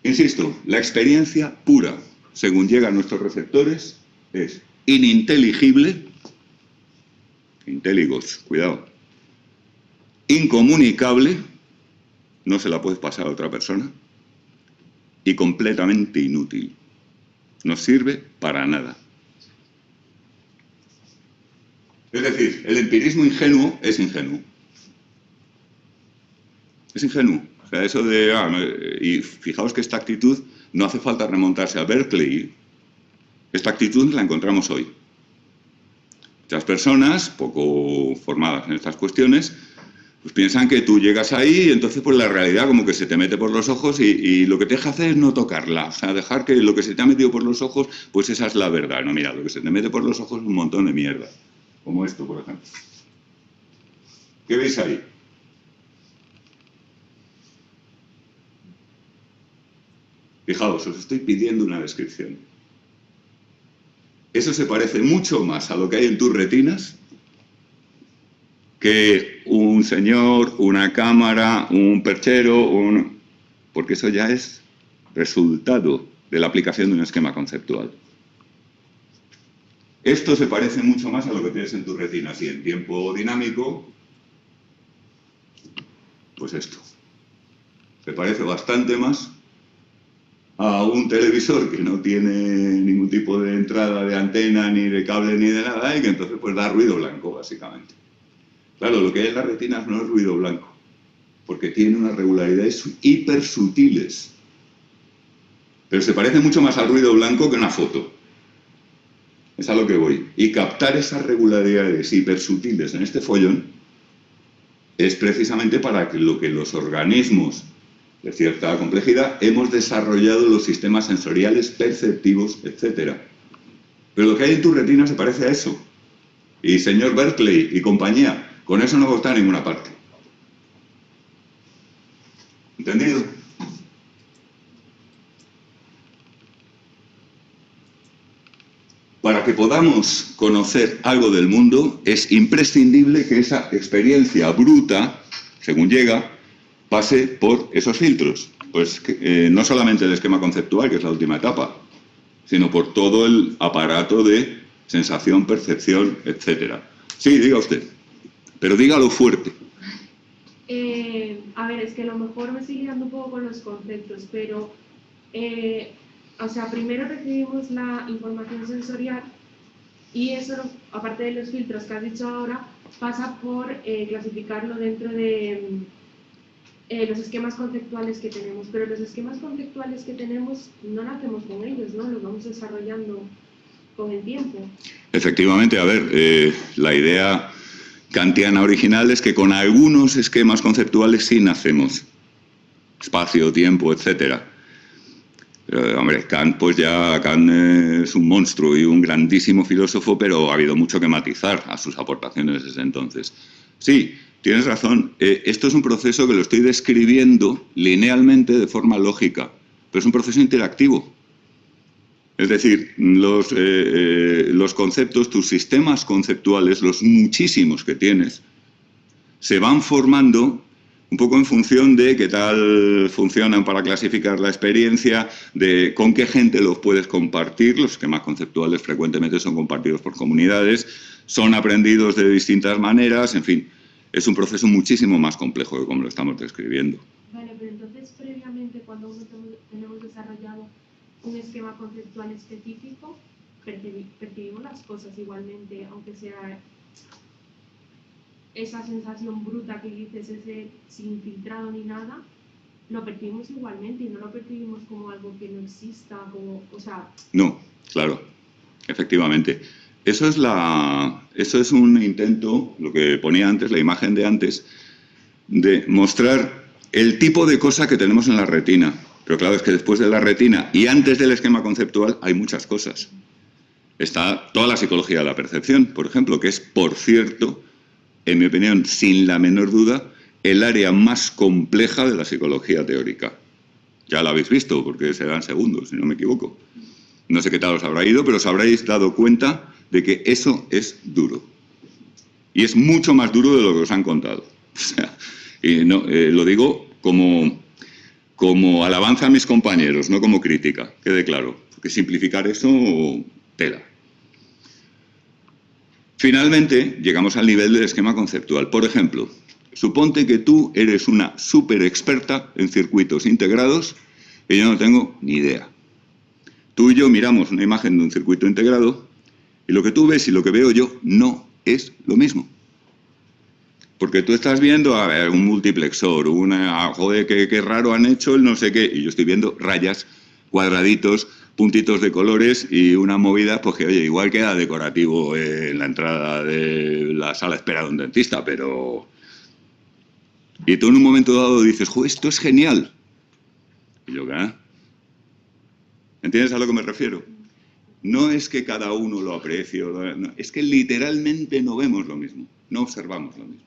Insisto, la experiencia pura según llega a nuestros receptores, es ininteligible, intelligos, cuidado, incomunicable, no se la puedes pasar a otra persona, y completamente inútil. No sirve para nada. Es decir, el empirismo ingenuo es ingenuo. Es ingenuo. O sea, eso de... y fijaos que esta actitud no hace falta remontarse a Berkeley. Esta actitud la encontramos hoy. Muchas personas, poco formadas en estas cuestiones, pues piensan que tú llegas ahí y entonces pues la realidad como que se te mete por los ojos y lo que te deja hacer es no tocarla. O sea, dejar que lo que se te ha metido por los ojos, pues esa es la verdad. No, mira, lo que se te mete por los ojos es un montón de mierda. Como esto, por ejemplo. ¿Qué veis ahí? Fijaos, os estoy pidiendo una descripción. Eso se parece mucho más a lo que hay en tus retinas que un señor, una cámara, un perchero, porque eso ya es resultado de la aplicación de un esquema conceptual. Esto se parece mucho más a lo que tienes en tus retinas y en tiempo dinámico, pues esto. Se parece bastante más a un televisor que no tiene ningún tipo de entrada de antena, ni de cable, ni de nada, y que entonces pues da ruido blanco, básicamente. Claro, lo que hay en las retinas no es ruido blanco, porque tiene unas regularidades hipersutiles. Pero se parece mucho más al ruido blanco que una foto. Es a lo que voy. Y captar esas regularidades hipersutiles en este follón es precisamente para lo que los organismos de cierta complejidad hemos desarrollado los sistemas sensoriales, perceptivos, etc. Pero lo que hay en tu retina se parece a eso. Y señor Berkeley y compañía, con eso no está en ninguna parte. ¿Entendido? Para que podamos conocer algo del mundo, es imprescindible que esa experiencia bruta, según llega, pase por esos filtros. Pues no solamente el esquema conceptual, que es la última etapa, sino por todo el aparato de sensación, percepción, etc. Sí, diga usted, pero dígalo fuerte. A ver, es que a lo mejor me estoy guiando un poco con los conceptos, pero... o sea, primero recibimos la información sensorial y eso, aparte de los filtros que has dicho ahora, pasa por clasificarlo dentro de los esquemas conceptuales que tenemos. Pero los esquemas conceptuales que tenemos no nacemos con ellos, ¿no? Los vamos desarrollando con el tiempo. Efectivamente, a ver, la idea kantiana original es que con algunos esquemas conceptuales sí nacemos. Espacio, tiempo, etcétera. Hombre, Kant, pues ya Kant es un monstruo y un grandísimo filósofo, pero ha habido mucho que matizar a sus aportaciones desde entonces. Sí, tienes razón, esto es un proceso que lo estoy describiendo linealmente de forma lógica, pero es un proceso interactivo. Es decir, los conceptos, tus sistemas conceptuales, los muchísimos que tienes, se van formando un poco en función de qué tal funcionan para clasificar la experiencia, de con qué gente los puedes compartir. Los esquemas conceptuales frecuentemente son compartidos por comunidades, son aprendidos de distintas maneras, en fin, es un proceso muchísimo más complejo que como lo estamos describiendo. Vale, pero entonces previamente cuando tenemos desarrollado un esquema conceptual específico, percibimos las cosas igualmente, aunque sea esa sensación bruta que dices, ese sin filtrado ni nada, lo percibimos igualmente y no lo percibimos como algo que no exista, como, o sea... No, claro, efectivamente. Eso es un intento, lo que ponía antes, la imagen de antes, de mostrar el tipo de cosa que tenemos en la retina. Pero claro, es que después de la retina y antes del esquema conceptual hay muchas cosas. Está toda la psicología de la percepción, por ejemplo, que es, por cierto, en mi opinión, sin la menor duda, el área más compleja de la psicología teórica. Ya lo habéis visto, porque se dan segundos, si no me equivoco. No sé qué tal os habrá ido, pero os habréis dado cuenta de que eso es duro. Y es mucho más duro de lo que os han contado. O sea, y no, lo digo como como alabanza a mis compañeros, no como crítica, quede claro, porque simplificar eso, tela. Finalmente, llegamos al nivel del esquema conceptual. Por ejemplo, suponte que tú eres una súper experta en circuitos integrados y yo no tengo ni idea. Tú y yo miramos una imagen de un circuito integrado y lo que tú ves y lo que veo yo no es lo mismo. Porque tú estás viendo, a ver, un multiplexor, joder, qué raro han hecho el no sé qué, y yo estoy viendo rayas, cuadraditos, puntitos de colores y una movida, pues que, oye, igual queda decorativo en la entrada de la sala de espera de un dentista, pero... Y tú en un momento dado dices, joder, esto es genial. Y yo, ¿qué? ¿Entiendes a lo que me refiero? No es que cada uno lo aprecie, no, es que literalmente no vemos lo mismo, no observamos lo mismo.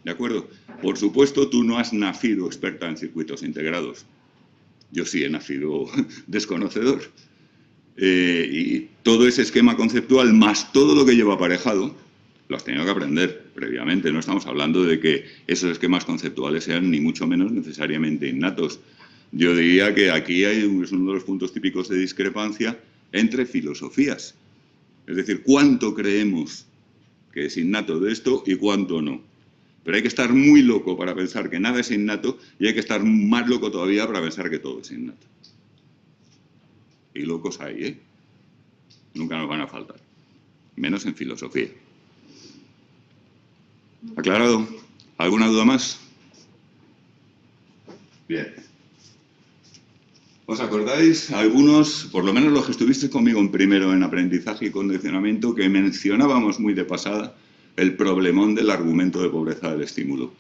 ¿De acuerdo? Por supuesto, tú no has nacido experta en circuitos integrados. Yo sí he nacido desconocedor. Y todo ese esquema conceptual, más todo lo que lleva aparejado, lo has tenido que aprender previamente. No estamos hablando de que esos esquemas conceptuales sean ni mucho menos necesariamente innatos. Yo diría que aquí es uno de los puntos típicos de discrepancia entre filosofías. Es decir, cuánto creemos que es innato de esto y cuánto no. Pero hay que estar muy loco para pensar que nada es innato y hay que estar más loco todavía para pensar que todo es innato. Y locos hay, ¿eh? Nunca nos van a faltar. Menos en filosofía. ¿Aclarado? ¿Alguna duda más? Bien. ¿Os acordáis algunos, por lo menos los que estuvisteis conmigo en primero en aprendizaje y condicionamiento, que mencionábamos muy de pasada el problemón del argumento de pobreza del estímulo?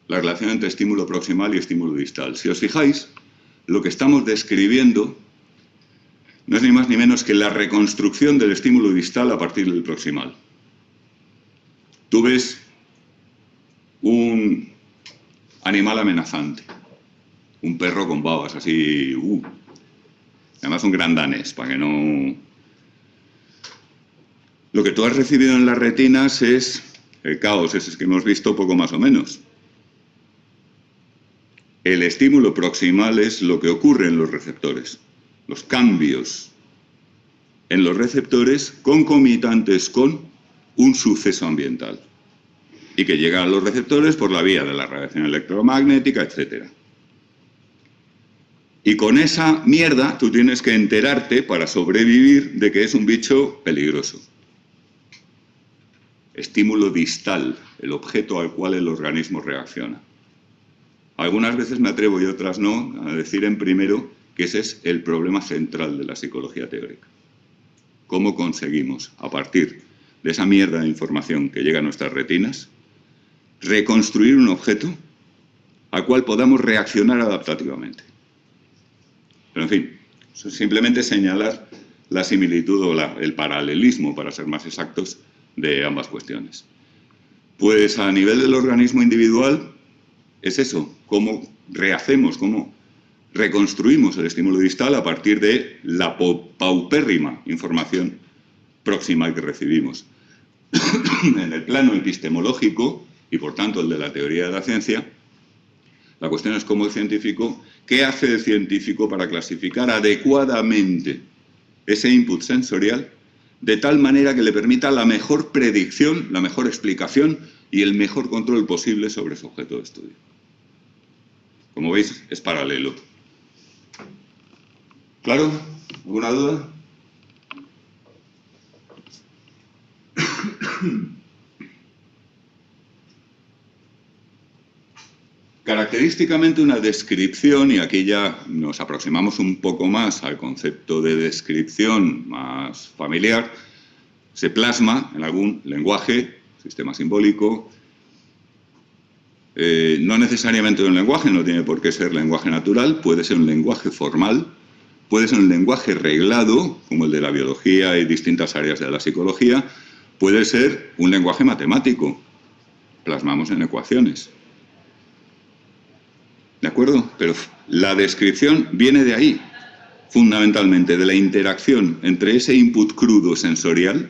La relación entre estímulo proximal y estímulo distal. Si os fijáis, lo que estamos describiendo no es ni más ni menos que la reconstrucción del estímulo distal a partir del proximal. Tú ves un animal amenazante, un perro con babas, así, además un gran danés, para que no... Lo que tú has recibido en las retinas es el caos, ese que hemos visto poco más o menos. El estímulo proximal es lo que ocurre en los receptores, los cambios en los receptores concomitantes con un suceso ambiental y que llega a los receptores por la vía de la radiación electromagnética, etc. Y con esa mierda tú tienes que enterarte para sobrevivir de que es un bicho peligroso. Estímulo distal, el objeto al cual el organismo reacciona. Algunas veces me atrevo y otras no a decir en primero que ese es el problema central de la psicología teórica. ¿Cómo conseguimos, a partir de esa mierda de información que llega a nuestras retinas, reconstruir un objeto al cual podamos reaccionar adaptativamente? Pero en fin, simplemente señalar la similitud o el paralelismo, para ser más exactos, de ambas cuestiones. Pues a nivel del organismo individual es eso, cómo rehacemos, cómo reconstruimos el estímulo distal a partir de la paupérrima información proximal que recibimos. En el plano epistemológico, y por tanto el de la teoría de la ciencia, la cuestión es cómo el científico, ¿qué hace el científico para clasificar adecuadamente ese input sensorial de tal manera que le permita la mejor predicción, la mejor explicación y el mejor control posible sobre su objeto de estudio? Como veis, es paralelo. ¿Claro? ¿Alguna duda? Característicamente una descripción, y aquí ya nos aproximamos un poco más al concepto de descripción más familiar, se plasma en algún lenguaje, sistema simbólico, no necesariamente un lenguaje, no tiene por qué ser lenguaje natural, puede ser un lenguaje formal, puede ser un lenguaje reglado, como el de la biología y distintas áreas de la psicología, puede ser un lenguaje matemático, plasmamos en ecuaciones. ¿De acuerdo? Pero la descripción viene de ahí, fundamentalmente, de la interacción entre ese input crudo sensorial,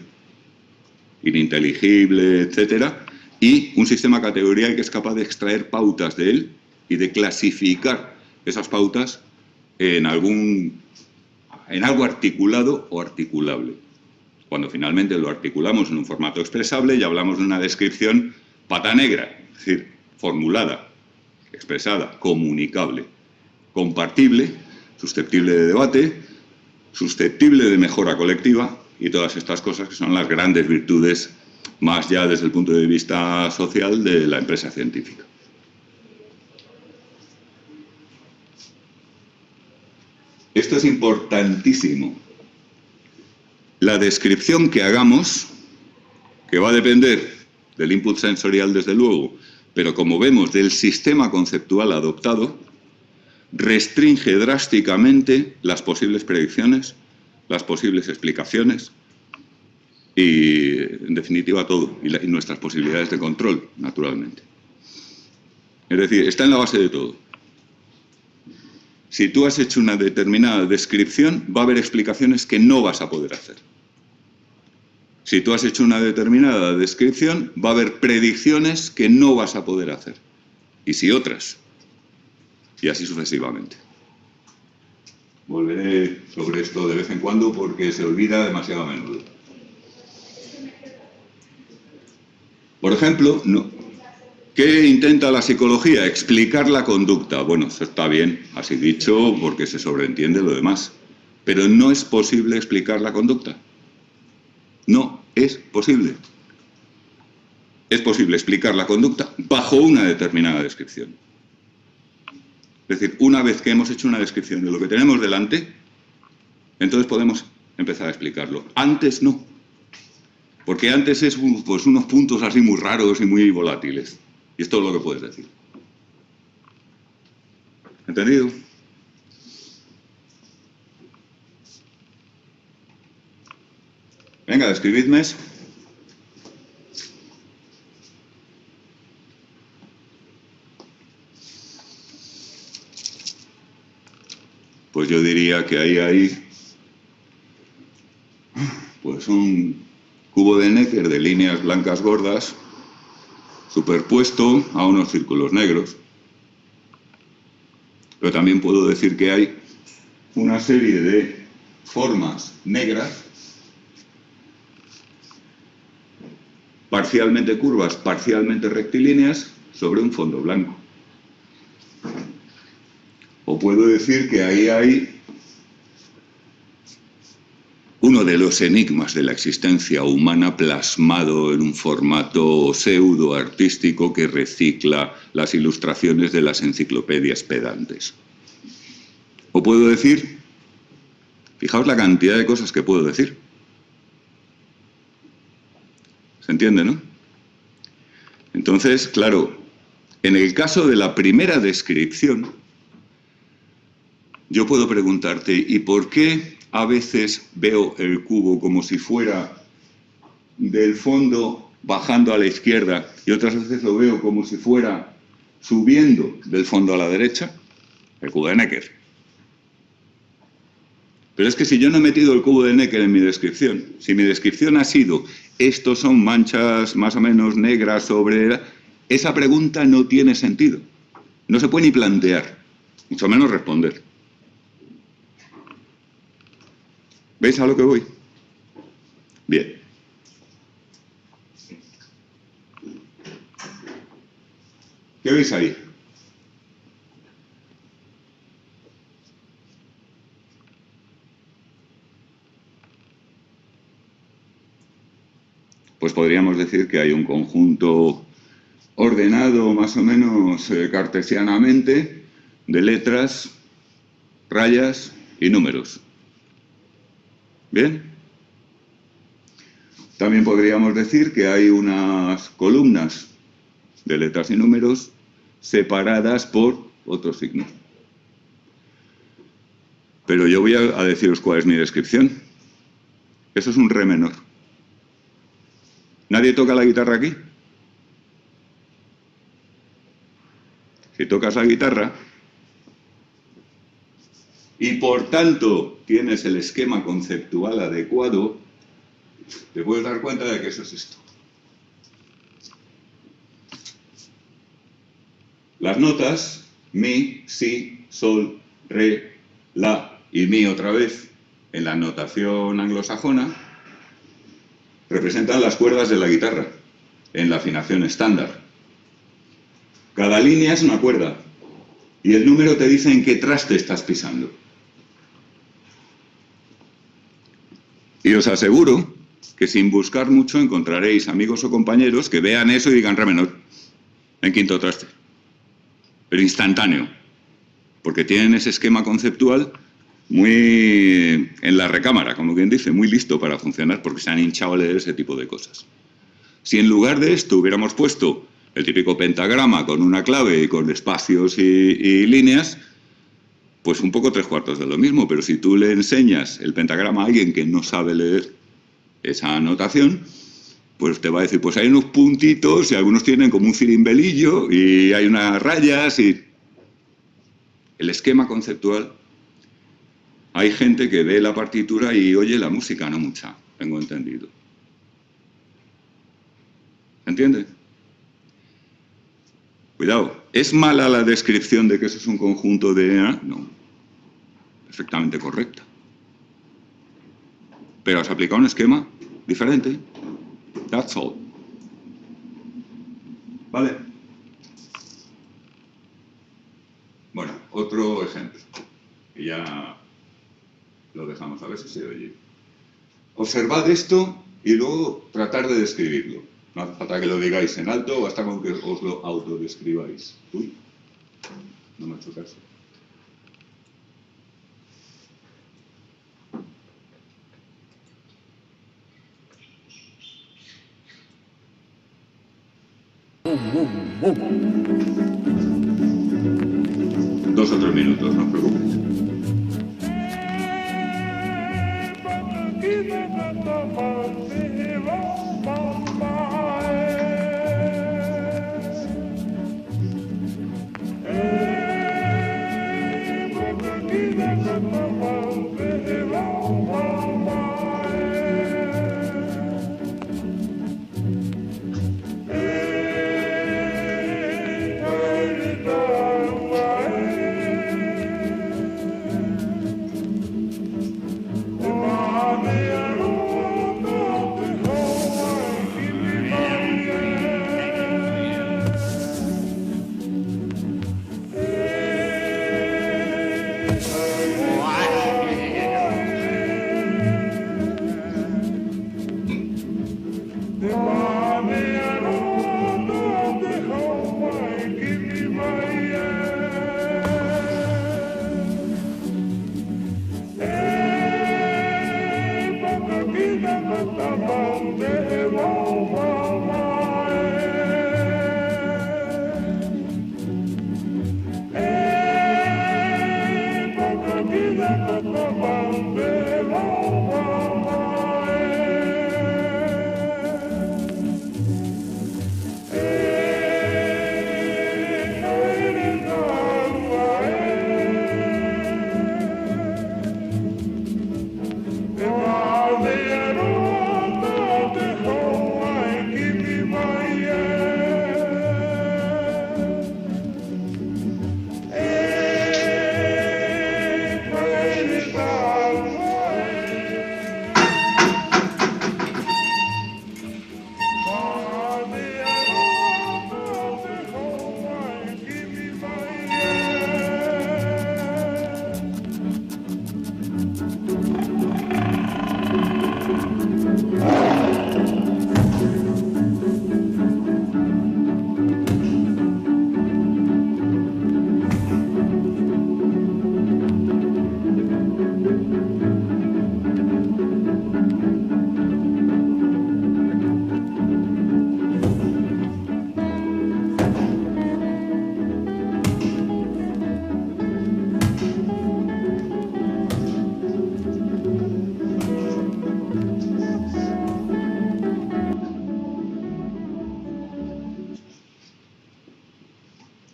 ininteligible, etcétera, y un sistema categorial que es capaz de extraer pautas de él y de clasificar esas pautas en algo articulado o articulable. Cuando finalmente lo articulamos en un formato expresable, ya hablamos de una descripción pata negra, es decir, formulada, expresada, comunicable, compartible, susceptible de debate, susceptible de mejora colectiva y todas estas cosas que son las grandes virtudes, más ya desde el punto de vista social, de la empresa científica. Esto es importantísimo. La descripción que hagamos, que va a depender del input sensorial desde luego, pero como vemos del sistema conceptual adoptado, restringe drásticamente las posibles predicciones, las posibles explicaciones y, en definitiva, todo, y nuestras posibilidades de control, naturalmente. Es decir, está en la base de todo. Si tú has hecho una determinada descripción, va a haber explicaciones que no vas a poder hacer. Si tú has hecho una determinada descripción, va a haber predicciones que no vas a poder hacer. Y si otras. Y así sucesivamente. Volveré sobre esto de vez en cuando porque se olvida demasiado a menudo. Por ejemplo, ¿qué intenta la psicología? Explicar la conducta. Bueno, eso está bien, así dicho, porque se sobreentiende lo demás. Pero no es posible explicar la conducta. No es posible. Es posible explicar la conducta bajo una determinada descripción. Es decir, una vez que hemos hecho una descripción de lo que tenemos delante, entonces podemos empezar a explicarlo. Antes no. Porque antes es pues, unos puntos así muy raros y muy volátiles. Y esto es lo que puedes decir. ¿Entendido? Venga, describidme. Pues yo diría que ahí hay pues un cubo de Necker de líneas blancas gordas superpuesto a unos círculos negros. Pero también puedo decir que hay una serie de formas negras parcialmente curvas, parcialmente rectilíneas, sobre un fondo blanco. O puedo decir que ahí hay uno de los enigmas de la existencia humana plasmado en un formato pseudo-artístico que recicla las ilustraciones de las enciclopedias pedantes. O puedo decir, fijaos la cantidad de cosas que puedo decir. ¿Se entiende, no? Entonces, claro, en el caso de la primera descripción, yo puedo preguntarte, ¿y por qué a veces veo el cubo como si fuera del fondo bajando a la izquierda y otras veces lo veo como si fuera subiendo del fondo a la derecha? El cubo de Necker. Pero es que si yo no he metido el cubo de Necker en mi descripción, si mi descripción ha sido estos son manchas más o menos negras sobre... Esa pregunta no tiene sentido. No se puede ni plantear, mucho menos responder. ¿Veis a lo que voy? Bien. ¿Qué veis ahí? Pues podríamos decir que hay un conjunto ordenado más o menos cartesianamente de letras, rayas y números. ¿Bien? También podríamos decir que hay unas columnas de letras y números separadas por otros signos. Pero yo voy a deciros cuál es mi descripción. Eso es un re menor. ¿Nadie toca la guitarra aquí? Si tocas la guitarra y por tanto tienes el esquema conceptual adecuado, te puedes dar cuenta de que eso es esto. Las notas mi, si, sol, re, la y mi otra vez, en la notación anglosajona, representan las cuerdas de la guitarra, en la afinación estándar. Cada línea es una cuerda, y el número te dice en qué traste estás pisando. Y os aseguro que sin buscar mucho encontraréis amigos o compañeros que vean eso y digan re menor, en quinto traste. Pero instantáneo, porque tienen ese esquema conceptual muy en la recámara, como quien dice, muy listo para funcionar, porque se han hinchado a leer ese tipo de cosas. Si en lugar de esto hubiéramos puesto el típico pentagrama con una clave y con espacios y líneas, pues un poco tres cuartos de lo mismo, pero si tú le enseñas el pentagrama a alguien que no sabe leer esa notación, pues te va a decir, pues hay unos puntitos y algunos tienen como un cirimbelillo y hay unas rayas y... El esquema conceptual, hay gente que ve la partitura y oye la música, no mucha, tengo entendido. ¿Entiendes? Cuidado, ¿es mala la descripción de que eso es un conjunto de... No, perfectamente correcta. Pero has aplicado un esquema diferente. That's all. ¿Vale? Bueno, otro ejemplo. Y ya lo dejamos a ver si se oye. Observad esto y luego tratar de describirlo. No hace falta que lo digáis en alto, basta con que os lo autodescribáis. Uy, no me ha hecho caso. Dos o 3 minutos, no os preocupéis.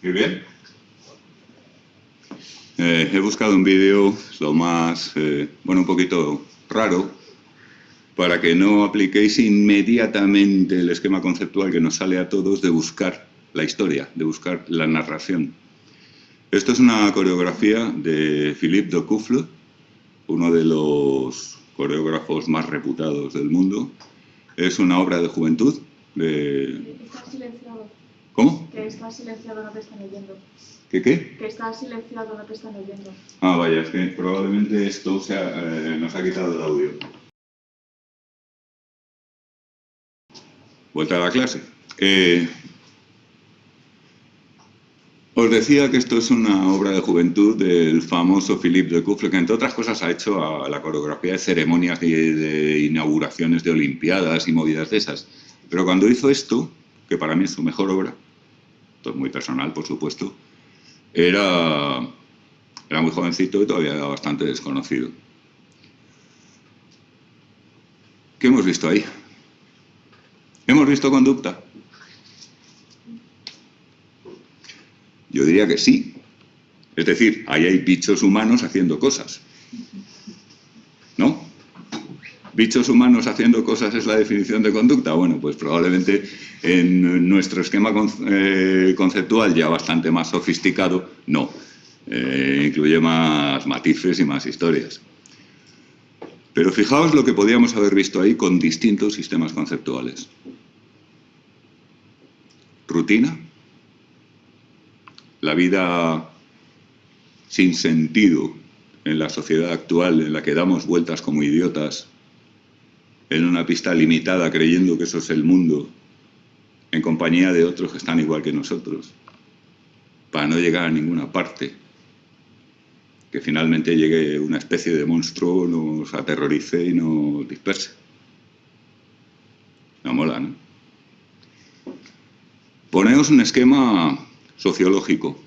Muy bien. He buscado un vídeo lo más, un poquito raro, para que no apliquéis inmediatamente el esquema conceptual que nos sale a todos de buscar la historia, de buscar la narración. Esto es una coreografía de Philippe de Couffle, uno de los coreógrafos más reputados del mundo. Es una obra de juventud. Estás silenciado. ¿Cómo? Que estás silenciado, no te están oyendo. ¿Qué qué? Que estás silenciado, no te están oyendo. Ah, vaya, es que probablemente esto nos ha quitado el audio. Vuelta a la clase. Os decía que esto es una obra de juventud del famoso Philippe de Couffle, que entre otras cosas ha hecho a la coreografía de ceremonias de inauguraciones de olimpiadas y movidas de esas. Pero cuando hizo esto, que para mí es su mejor obra, esto es muy personal, por supuesto, era muy jovencito y todavía era bastante desconocido. ¿Qué hemos visto ahí? ¿Hemos visto conducta? Yo diría que sí. Es decir, ahí hay bichos humanos haciendo cosas. ¿No? ¿Bichos humanos haciendo cosas es la definición de conducta? Bueno, pues probablemente en nuestro esquema conceptual ya bastante más sofisticado, no. Incluye más matices y más historias. Pero fijaos lo que podíamos haber visto ahí con distintos sistemas conceptuales. Rutina. La vida sin sentido en la sociedad actual, en la que damos vueltas como idiotas en una pista limitada creyendo que eso es el mundo, en compañía de otros que están igual que nosotros, para no llegar a ninguna parte, que finalmente llegue una especie de monstruo, nos aterrorice y nos disperse. No mola, ¿no? Poneos un esquema sociológico,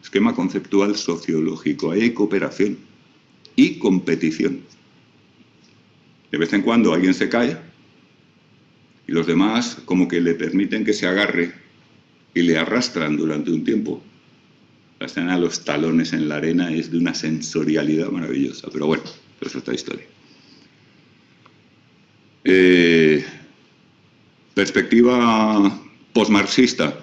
esquema conceptual sociológico. Ahí hay cooperación y competición. De vez en cuando alguien se cae y los demás como que le permiten que se agarre y le arrastran durante un tiempo. La escena de los talones en la arena es de una sensorialidad maravillosa, pero bueno, eso es otra historia. Perspectiva posmarxista.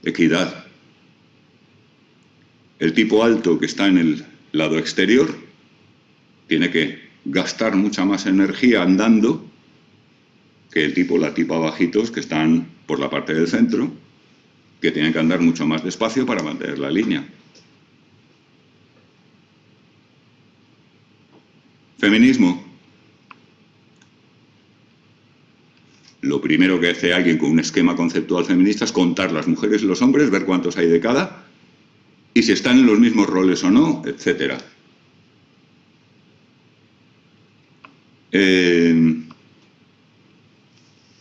Equidad. El tipo alto que está en el lado exterior tiene que gastar mucha más energía andando que el tipo o la tipa bajitos que están por la parte del centro, que tienen que andar mucho más despacio para mantener la línea. Feminismo. Lo primero que hace alguien con un esquema conceptual feminista es contar las mujeres y los hombres, ver cuántos hay de cada, y si están en los mismos roles o no, etc.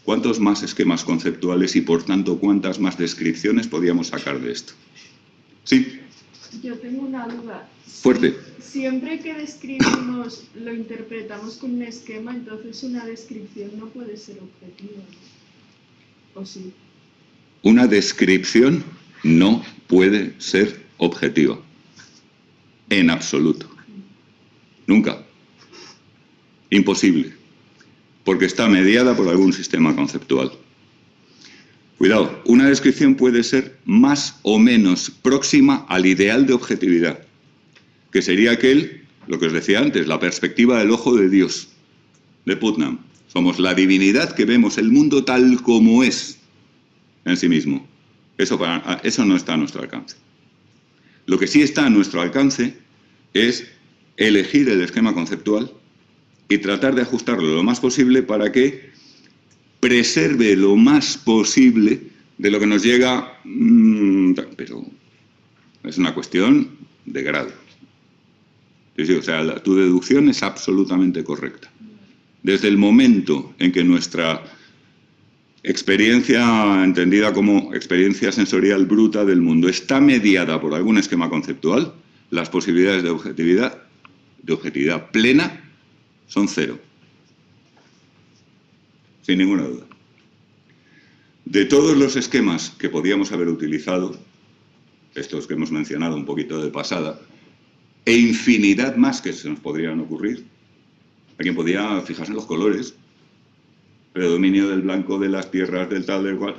¿Cuántos más esquemas conceptuales y, por tanto, cuántas más descripciones podíamos sacar de esto? Sí. Yo tengo una duda. Fuerte. Siempre que describimos lo interpretamos con un esquema, entonces una descripción no puede ser objetiva, ¿no? ¿O sí? Una descripción no puede ser objetiva. En absoluto. Nunca. Imposible. Porque está mediada por algún sistema conceptual. Cuidado, una descripción puede ser más o menos próxima al ideal de objetividad, que sería lo que os decía antes, la perspectiva del ojo de Dios, de Putnam. Somos la divinidad que vemos el mundo tal como es en sí mismo. Eso no está a nuestro alcance. Lo que sí está a nuestro alcance es elegir el esquema conceptual y tratar de ajustarlo lo más posible para que preserve lo más posible de lo que nos llega, pero es una cuestión de grado. Sí, o sea, tu deducción es absolutamente correcta. Desde el momento en que nuestra experiencia, entendida como experiencia sensorial bruta del mundo, está mediada por algún esquema conceptual, las posibilidades de objetividad plena, son cero. Sin ninguna duda. De todos los esquemas que podíamos haber utilizado, estos que hemos mencionado un poquito de pasada, e infinidad más que se nos podrían ocurrir, alguien podía fijarse en los colores, predominio del blanco, de las tierras, del tal, del cual.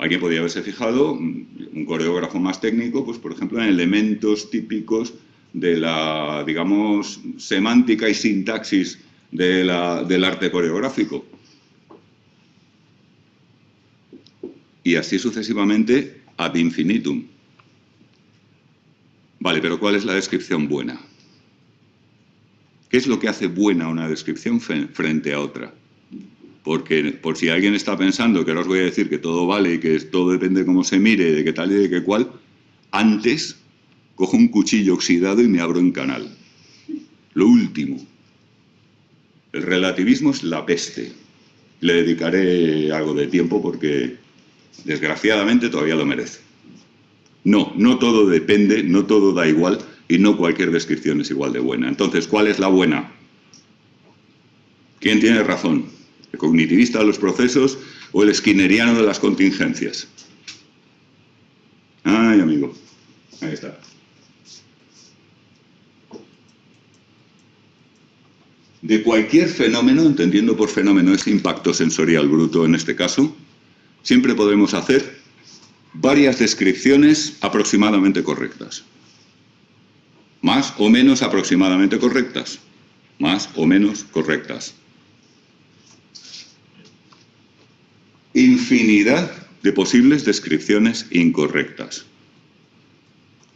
Alguien podría haberse fijado, un coreógrafo más técnico, pues por ejemplo, en elementos típicos de la, digamos, semántica y sintaxis del arte coreográfico. Y así sucesivamente ad infinitum. Vale, pero ¿cuál es la descripción buena? ¿Qué es lo que hace buena una descripción frente a otra? Porque, por si alguien está pensando que ahora os voy a decir que todo vale y que todo depende de cómo se mire, de qué tal y de qué cual, antes cojo un cuchillo oxidado y me abro en canal. Lo último. El relativismo es la peste. Le dedicaré algo de tiempo porque, desgraciadamente, todavía lo merece. No todo depende, no todo da igual y no cualquier descripción es igual de buena. Entonces, ¿cuál es la buena? ¿Quién tiene razón? ¿El cognitivista de los procesos o el skinneriano de las contingencias? Ay, amigo. Ahí está. De cualquier fenómeno, entendiendo por fenómeno ese impacto sensorial bruto en este caso, siempre podemos hacer varias descripciones aproximadamente correctas. Más o menos aproximadamente correctas. Más o menos correctas. Infinidad de posibles descripciones incorrectas.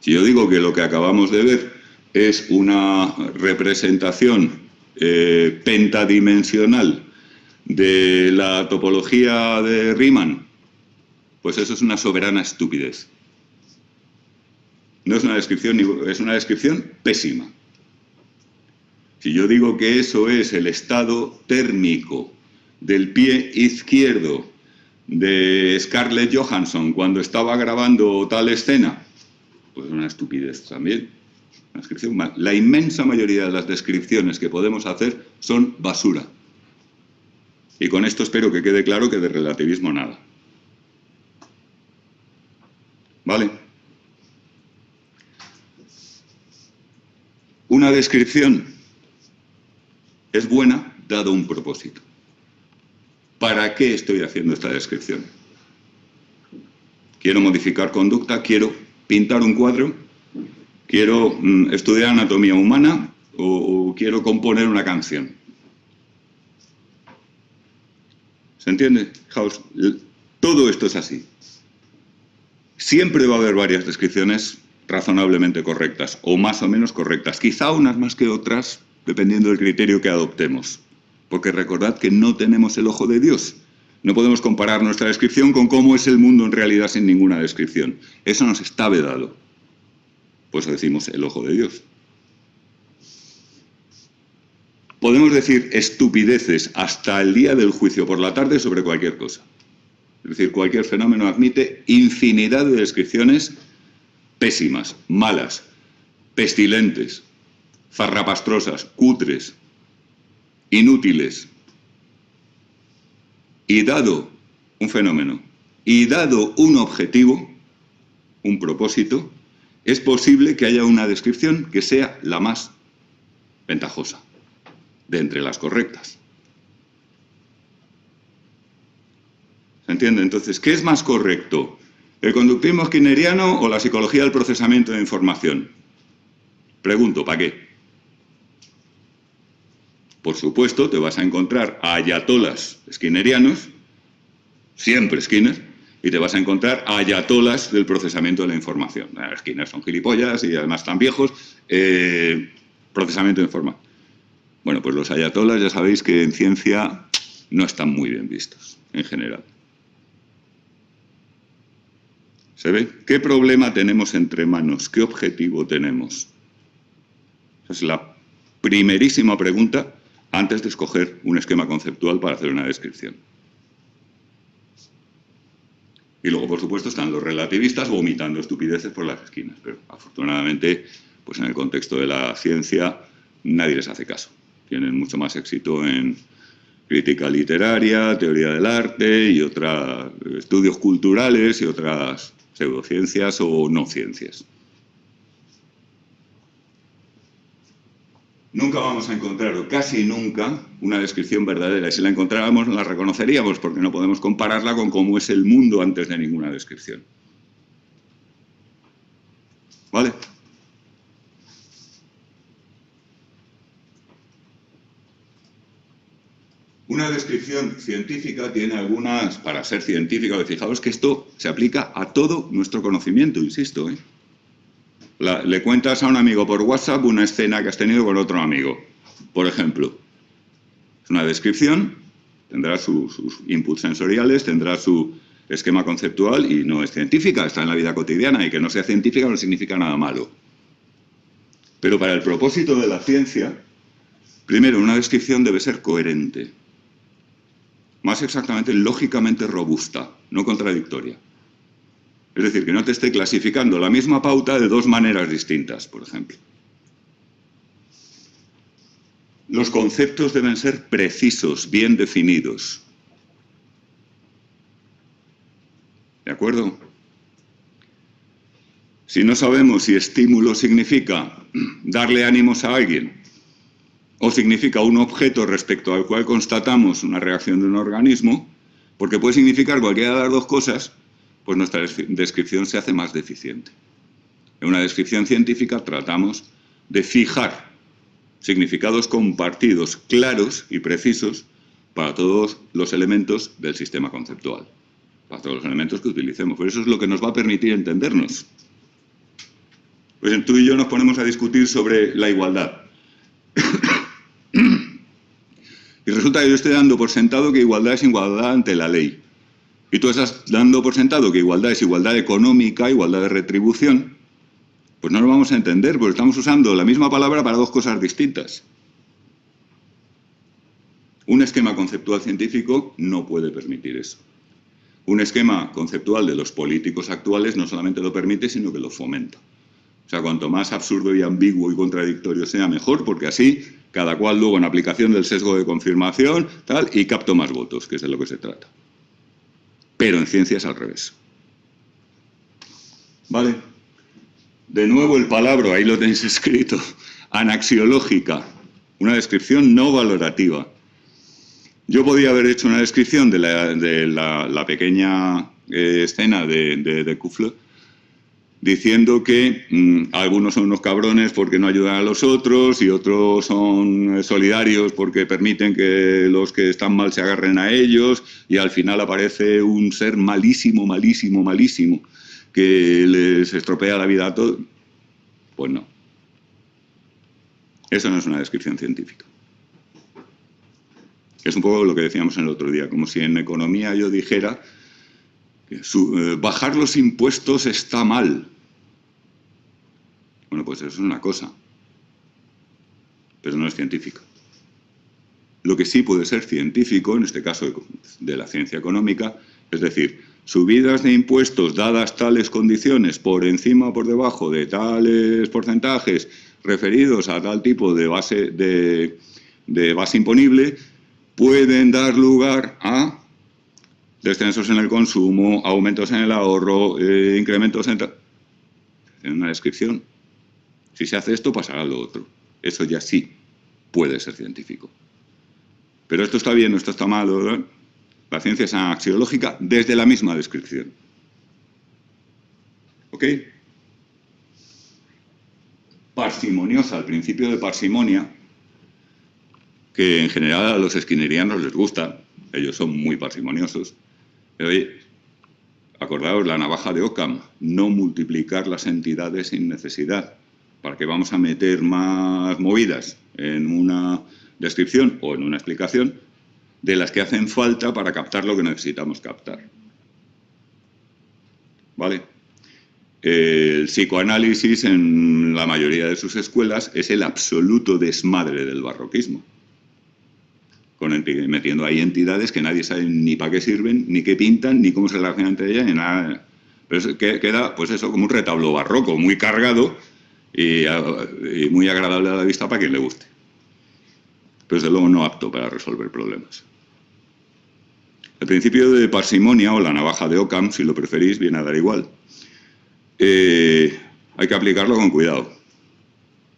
Si yo digo que lo que acabamos de ver es una representación pentadimensional de la topología de Riemann, pues eso es una soberana estupidez. No es una descripción, es una descripción pésima. Si yo digo que eso es el estado térmico del pie izquierdo de Scarlett Johansson cuando estaba grabando tal escena, pues es una estupidez también. Una descripción mal. La inmensa mayoría de las descripciones que podemos hacer son basura. Y con esto espero que quede claro que de relativismo nada. ¿Vale? Una descripción es buena dado un propósito. ¿Para qué estoy haciendo esta descripción? Quiero modificar conducta, quiero pintar un cuadro, quiero estudiar anatomía humana o quiero componer una canción. ¿Se entiende? Fijaos, todo esto es así. Siempre va a haber varias descripciones razonablemente correctas o más o menos correctas, quizá unas más que otras, dependiendo del criterio que adoptemos. Porque recordad que no tenemos el ojo de Dios. No podemos comparar nuestra descripción con cómo es el mundo en realidad sin ninguna descripción. Eso nos está vedado. Por eso decimos el ojo de Dios. Podemos decir estupideces hasta el día del juicio por la tarde sobre cualquier cosa. Es decir, cualquier fenómeno admite infinidad de descripciones pésimas, malas, pestilentes, farrapastrosas, cutres, inútiles. Y dado un fenómeno, y dado un objetivo, un propósito, es posible que haya una descripción que sea la más ventajosa, de entre las correctas. ¿Se entiende? Entonces, ¿qué es más correcto? ¿El conductismo skinneriano o la psicología del procesamiento de información? Pregunto, ¿para qué? Por supuesto, te vas a encontrar a ayatolas skinnerianos, siempre Skinner, y te vas a encontrar a ayatolas del procesamiento de la información. Skinner son gilipollas y además tan viejos. Procesamiento de información. Bueno, pues los ayatolas ya sabéis que en ciencia no están muy bien vistos, en general. ¿Se ve? ¿Qué problema tenemos entre manos? ¿Qué objetivo tenemos? Esa es la primerísima pregunta antes de escoger un esquema conceptual para hacer una descripción. Y luego, por supuesto, están los relativistas vomitando estupideces por las esquinas, pero afortunadamente, pues en el contexto de la ciencia, nadie les hace caso. Tienen mucho más éxito en crítica literaria, teoría del arte y otros estudios culturales y otras pseudociencias o no ciencias. nunca vamos a encontrar, o casi nunca, una descripción verdadera. Y si la encontráramos, la reconoceríamos, porque no podemos compararla con cómo es el mundo antes de ninguna descripción. ¿Vale? Una descripción científica tiene algunas, para ser científica, fijaos que esto se aplica a todo nuestro conocimiento, insisto, ¿eh? Le cuentas a un amigo por WhatsApp una escena que has tenido con otro amigo, por ejemplo. Es una descripción, tendrá sus inputs sensoriales, tendrá su esquema conceptual y no es científica, está en la vida cotidiana, y que no sea científica no significa nada malo. Pero para el propósito de la ciencia, primero, una descripción debe ser coherente. Más exactamente, lógicamente robusta, no contradictoria. Es decir, que no te esté clasificando la misma pauta de dos maneras distintas, por ejemplo. Los conceptos deben ser precisos, bien definidos. ¿De acuerdo? Si no sabemos si estímulo significa darle ánimos a alguien o significa un objeto respecto al cual constatamos una reacción de un organismo, porque puede significar cualquiera de las dos cosas, pues nuestra descripción se hace más deficiente. En una descripción científica tratamos de fijar significados compartidos, claros y precisos para todos los elementos del sistema conceptual, para todos los elementos que utilicemos. Por eso es lo que nos va a permitir entendernos. Pues tú y yo nos ponemos a discutir sobre la igualdad. Y resulta que yo estoy dando por sentado que igualdad es igualdad ante la ley. Y tú estás dando por sentado que igualdad es igualdad económica, igualdad de retribución. Pues no lo vamos a entender, porque estamos usando la misma palabra para dos cosas distintas. Un esquema conceptual científico no puede permitir eso. Un esquema conceptual de los políticos actuales no solamente lo permite, sino que lo fomenta. O sea, cuanto más absurdo y ambiguo y contradictorio sea, mejor, porque así cada cual luego en aplicación del sesgo de confirmación, tal, y capto más votos, que es de lo que se trata. Pero en ciencia es al revés. ¿Vale? De nuevo el palabra, ahí lo tenéis escrito, anaxiológica, una descripción no valorativa. Yo podía haber hecho una descripción de la pequeña escena de Kufler, diciendo que algunos son unos cabrones porque no ayudan a los otros y otros son solidarios porque permiten que los que están mal se agarren a ellos, y al final aparece un ser malísimo, malísimo, malísimo que les estropea la vida a todos. Pues no. Eso no es una descripción científica. Es un poco lo que decíamos el otro día, como si en economía yo dijera que bajar los impuestos está mal. Bueno, pues eso es una cosa, pero no es científica. Lo que sí puede ser científico, en este caso de la ciencia económica, es decir, subidas de impuestos dadas tales condiciones por encima o por debajo de tales porcentajes referidos a tal tipo de base imponible, pueden dar lugar a descensos en el consumo, aumentos en el ahorro, incrementos en una descripción. Si se hace esto, pasará lo otro. Eso ya sí puede ser científico. Pero esto está bien, esto está mal, ¿verdad? La ciencia es axiológica desde la misma descripción. ¿Ok? Parsimoniosa, el principio de parsimonia, que en general a los skinnerianos les gusta, ellos son muy parsimoniosos. Pero oye, acordaos la navaja de Occam, no multiplicar las entidades sin necesidad. ¿Para qué vamos a meter más movidas en una descripción o en una explicación de las que hacen falta para captar lo que necesitamos captar? ¿Vale? El psicoanálisis en la mayoría de sus escuelas es el absoluto desmadre del barroquismo, metiendo ahí entidades que nadie sabe ni para qué sirven, ni qué pintan, ni cómo se relacionan entre ellas, ni nada. Pero queda, pues eso, como un retablo barroco, muy cargado y muy agradable a la vista para quien le guste. Pero desde luego no apto para resolver problemas. El principio de parsimonia, o la navaja de Occam, si lo preferís, viene a dar igual. Hay que aplicarlo con cuidado.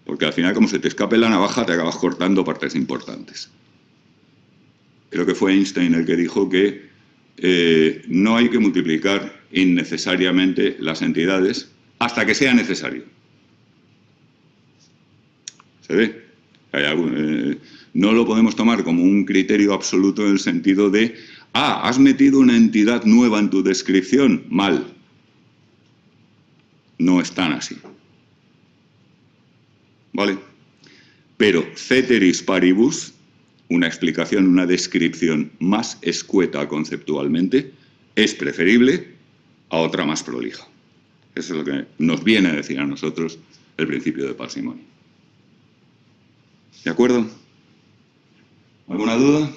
porque al final, como se te escape la navaja, te acabas cortando partes importantes. Creo que fue Einstein el que dijo que no hay que multiplicar innecesariamente las entidades hasta que sea necesario. ¿Se ve? No lo podemos tomar como un criterio absoluto en el sentido de has metido una entidad nueva en tu descripción. Mal. No es tan así. ¿Vale? Pero ceteris paribus, una explicación, una descripción más escueta conceptualmente, es preferible a otra más prolija. Eso es lo que nos viene a decir a nosotros el principio de parsimonia. ¿De acuerdo? ¿Alguna duda?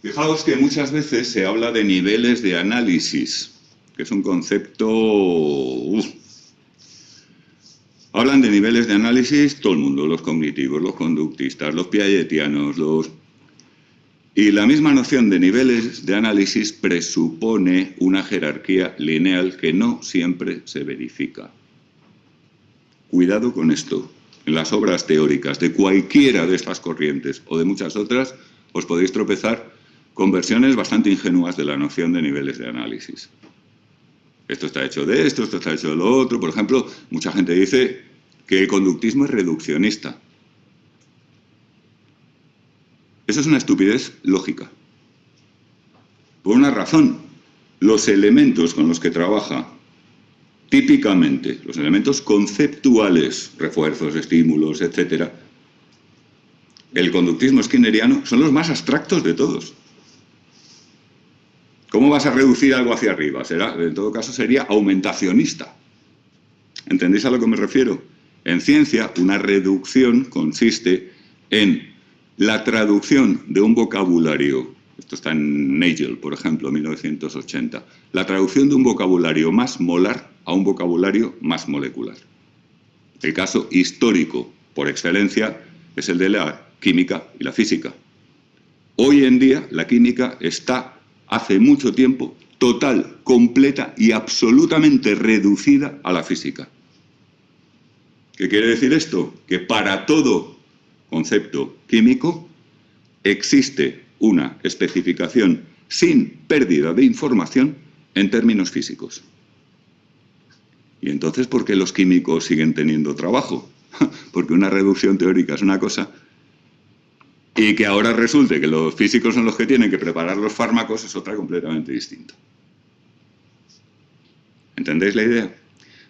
Fijaos que muchas veces se habla de niveles de análisis, que es un concepto... Hablan de niveles de análisis todo el mundo, los cognitivos, los conductistas, los piagetianos, Y la misma noción de niveles de análisis presupone una jerarquía lineal que no siempre se verifica. Cuidado con esto. En las obras teóricas de cualquiera de estas corrientes o de muchas otras, os podéis tropezar con versiones bastante ingenuas de la noción de niveles de análisis. Esto está hecho de esto está hecho de lo otro. Por ejemplo, mucha gente dice que el conductismo es reduccionista. Eso es una estupidez lógica. Por una razón, los elementos con los que trabaja, típicamente, los elementos conceptuales, refuerzos, estímulos, etc., el conductismo skinneriano son los más abstractos de todos. ¿Cómo vas a reducir algo hacia arriba? En todo caso, sería aumentacionista. ¿Entendéis a lo que me refiero? En ciencia, una reducción consiste en la traducción de un vocabulario, esto está en Nagel, por ejemplo, 1980, la traducción de un vocabulario más molar a un vocabulario más molecular. El caso histórico, por excelencia, es el de la química y la física. Hoy en día, la química está, hace mucho tiempo, total, completa y absolutamente reducida a la física. ¿Qué quiere decir esto? Que para todo concepto químico existe una especificación sin pérdida de información en términos físicos. ¿Y entonces por qué los químicos siguen teniendo trabajo? Porque una reducción teórica es una cosa y que ahora resulte que los físicos son los que tienen que preparar los fármacos es otra completamente distinta. ¿Entendéis la idea?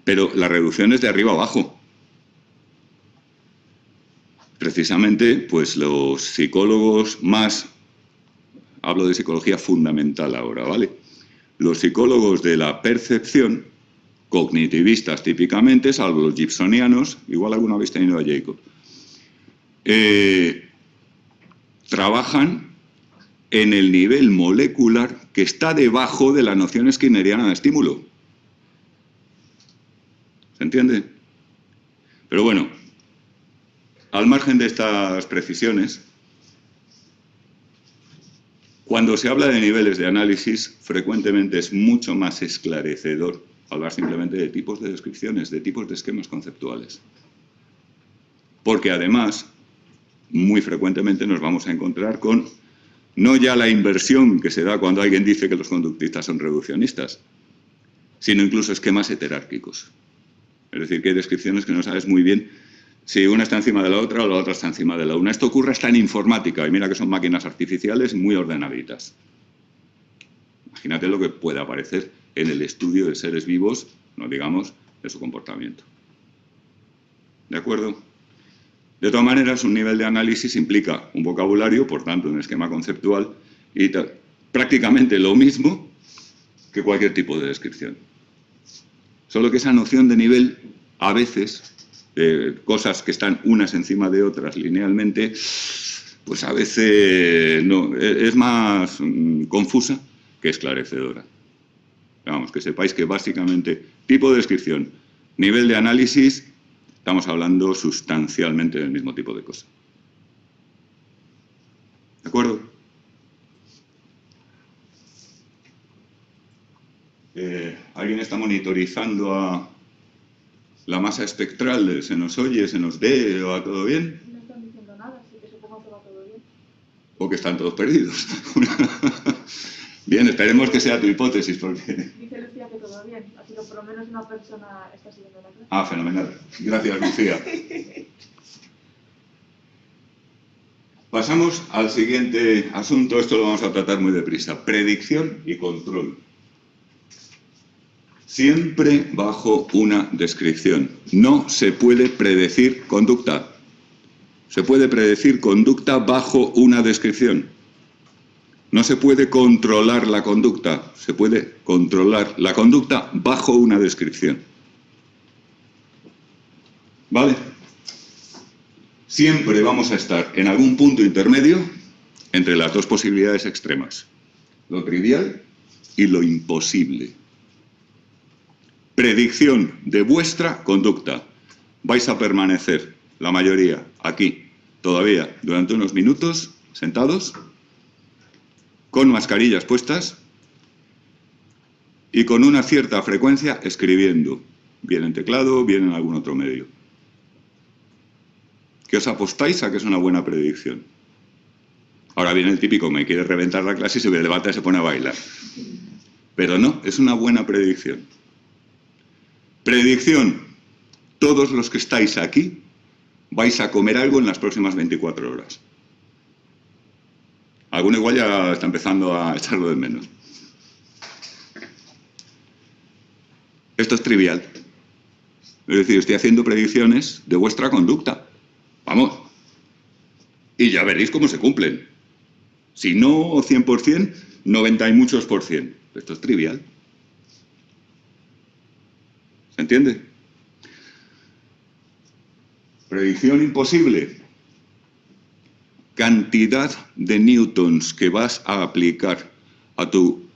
Pero la reducción es de arriba abajo. Precisamente, pues los psicólogos más, hablo de psicología fundamental ahora, ¿vale? Los psicólogos de la percepción, cognitivistas típicamente, salvo los gibsonianos, igual alguna habéis tenido a Jacob, trabajan en el nivel molecular que está debajo de la noción skinneriana de estímulo. ¿Se entiende? Pero bueno, al margen de estas precisiones, cuando se habla de niveles de análisis, frecuentemente es mucho más esclarecedor hablar simplemente de tipos de descripciones, de tipos de esquemas conceptuales. Porque además, muy frecuentemente nos vamos a encontrar con no ya la inversión que se da cuando alguien dice que los conductistas son reduccionistas, sino incluso esquemas heterárquicos. Es decir, que hay descripciones que no sabes muy bien si una está encima de la otra o la otra está encima de la una. Esto ocurre hasta en informática, y mira que son máquinas artificiales muy ordenaditas. Imagínate lo que puede aparecer en el estudio de seres vivos, no digamos, de su comportamiento. ¿De acuerdo? De todas maneras, un nivel de análisis implica un vocabulario, por tanto, un esquema conceptual, y prácticamente lo mismo que cualquier tipo de descripción. Solo que esa noción de nivel, a veces, cosas que están unas encima de otras linealmente, pues a veces no, es más confusa que esclarecedora. Vamos, que sepáis que básicamente tipo de descripción, nivel de análisis, estamos hablando sustancialmente del mismo tipo de cosa. ¿De acuerdo? ¿Alguien está monitorizando a La masa espectral, ¿se nos oye, se nos ve, va todo bien? No están diciendo nada, así que supongo que va todo bien. ¿O que están todos perdidos? Bien, esperemos que sea tu hipótesis, porque... Dice Lucía que todo bien, así que por lo menos una persona está siguiendo la clase. Ah, fenomenal. Gracias, Lucía. Pasamos al siguiente asunto. Esto lo vamos a tratar muy deprisa. Predicción y control. Siempre bajo una descripción. No se puede predecir conducta. Se puede predecir conducta bajo una descripción. No se puede controlar la conducta. Se puede controlar la conducta bajo una descripción. ¿Vale? Siempre vamos a estar en algún punto intermedio entre las dos posibilidades extremas. Lo trivial y lo imposible. Predicción de vuestra conducta. Vais a permanecer, la mayoría, aquí, todavía, durante unos minutos, sentados, con mascarillas puestas y con una cierta frecuencia escribiendo, bien en teclado, bien en algún otro medio. ¿Qué os apostáis a que es una buena predicción? Ahora viene el típico, me quiere reventar la clase y se levanta y se pone a bailar. Pero no, es una buena predicción. Predicción. Todos los que estáis aquí vais a comer algo en las próximas 24 horas. Alguno igual ya está empezando a echarlo de menos. Esto es trivial. Es decir, estoy haciendo predicciones de vuestra conducta. Vamos. Y ya veréis cómo se cumplen. Si no 100%, 90 y muchos %. Esto es trivial. ¿Se entiende? Predicción imposible. Cantidad de newtons que vas a aplicar a tu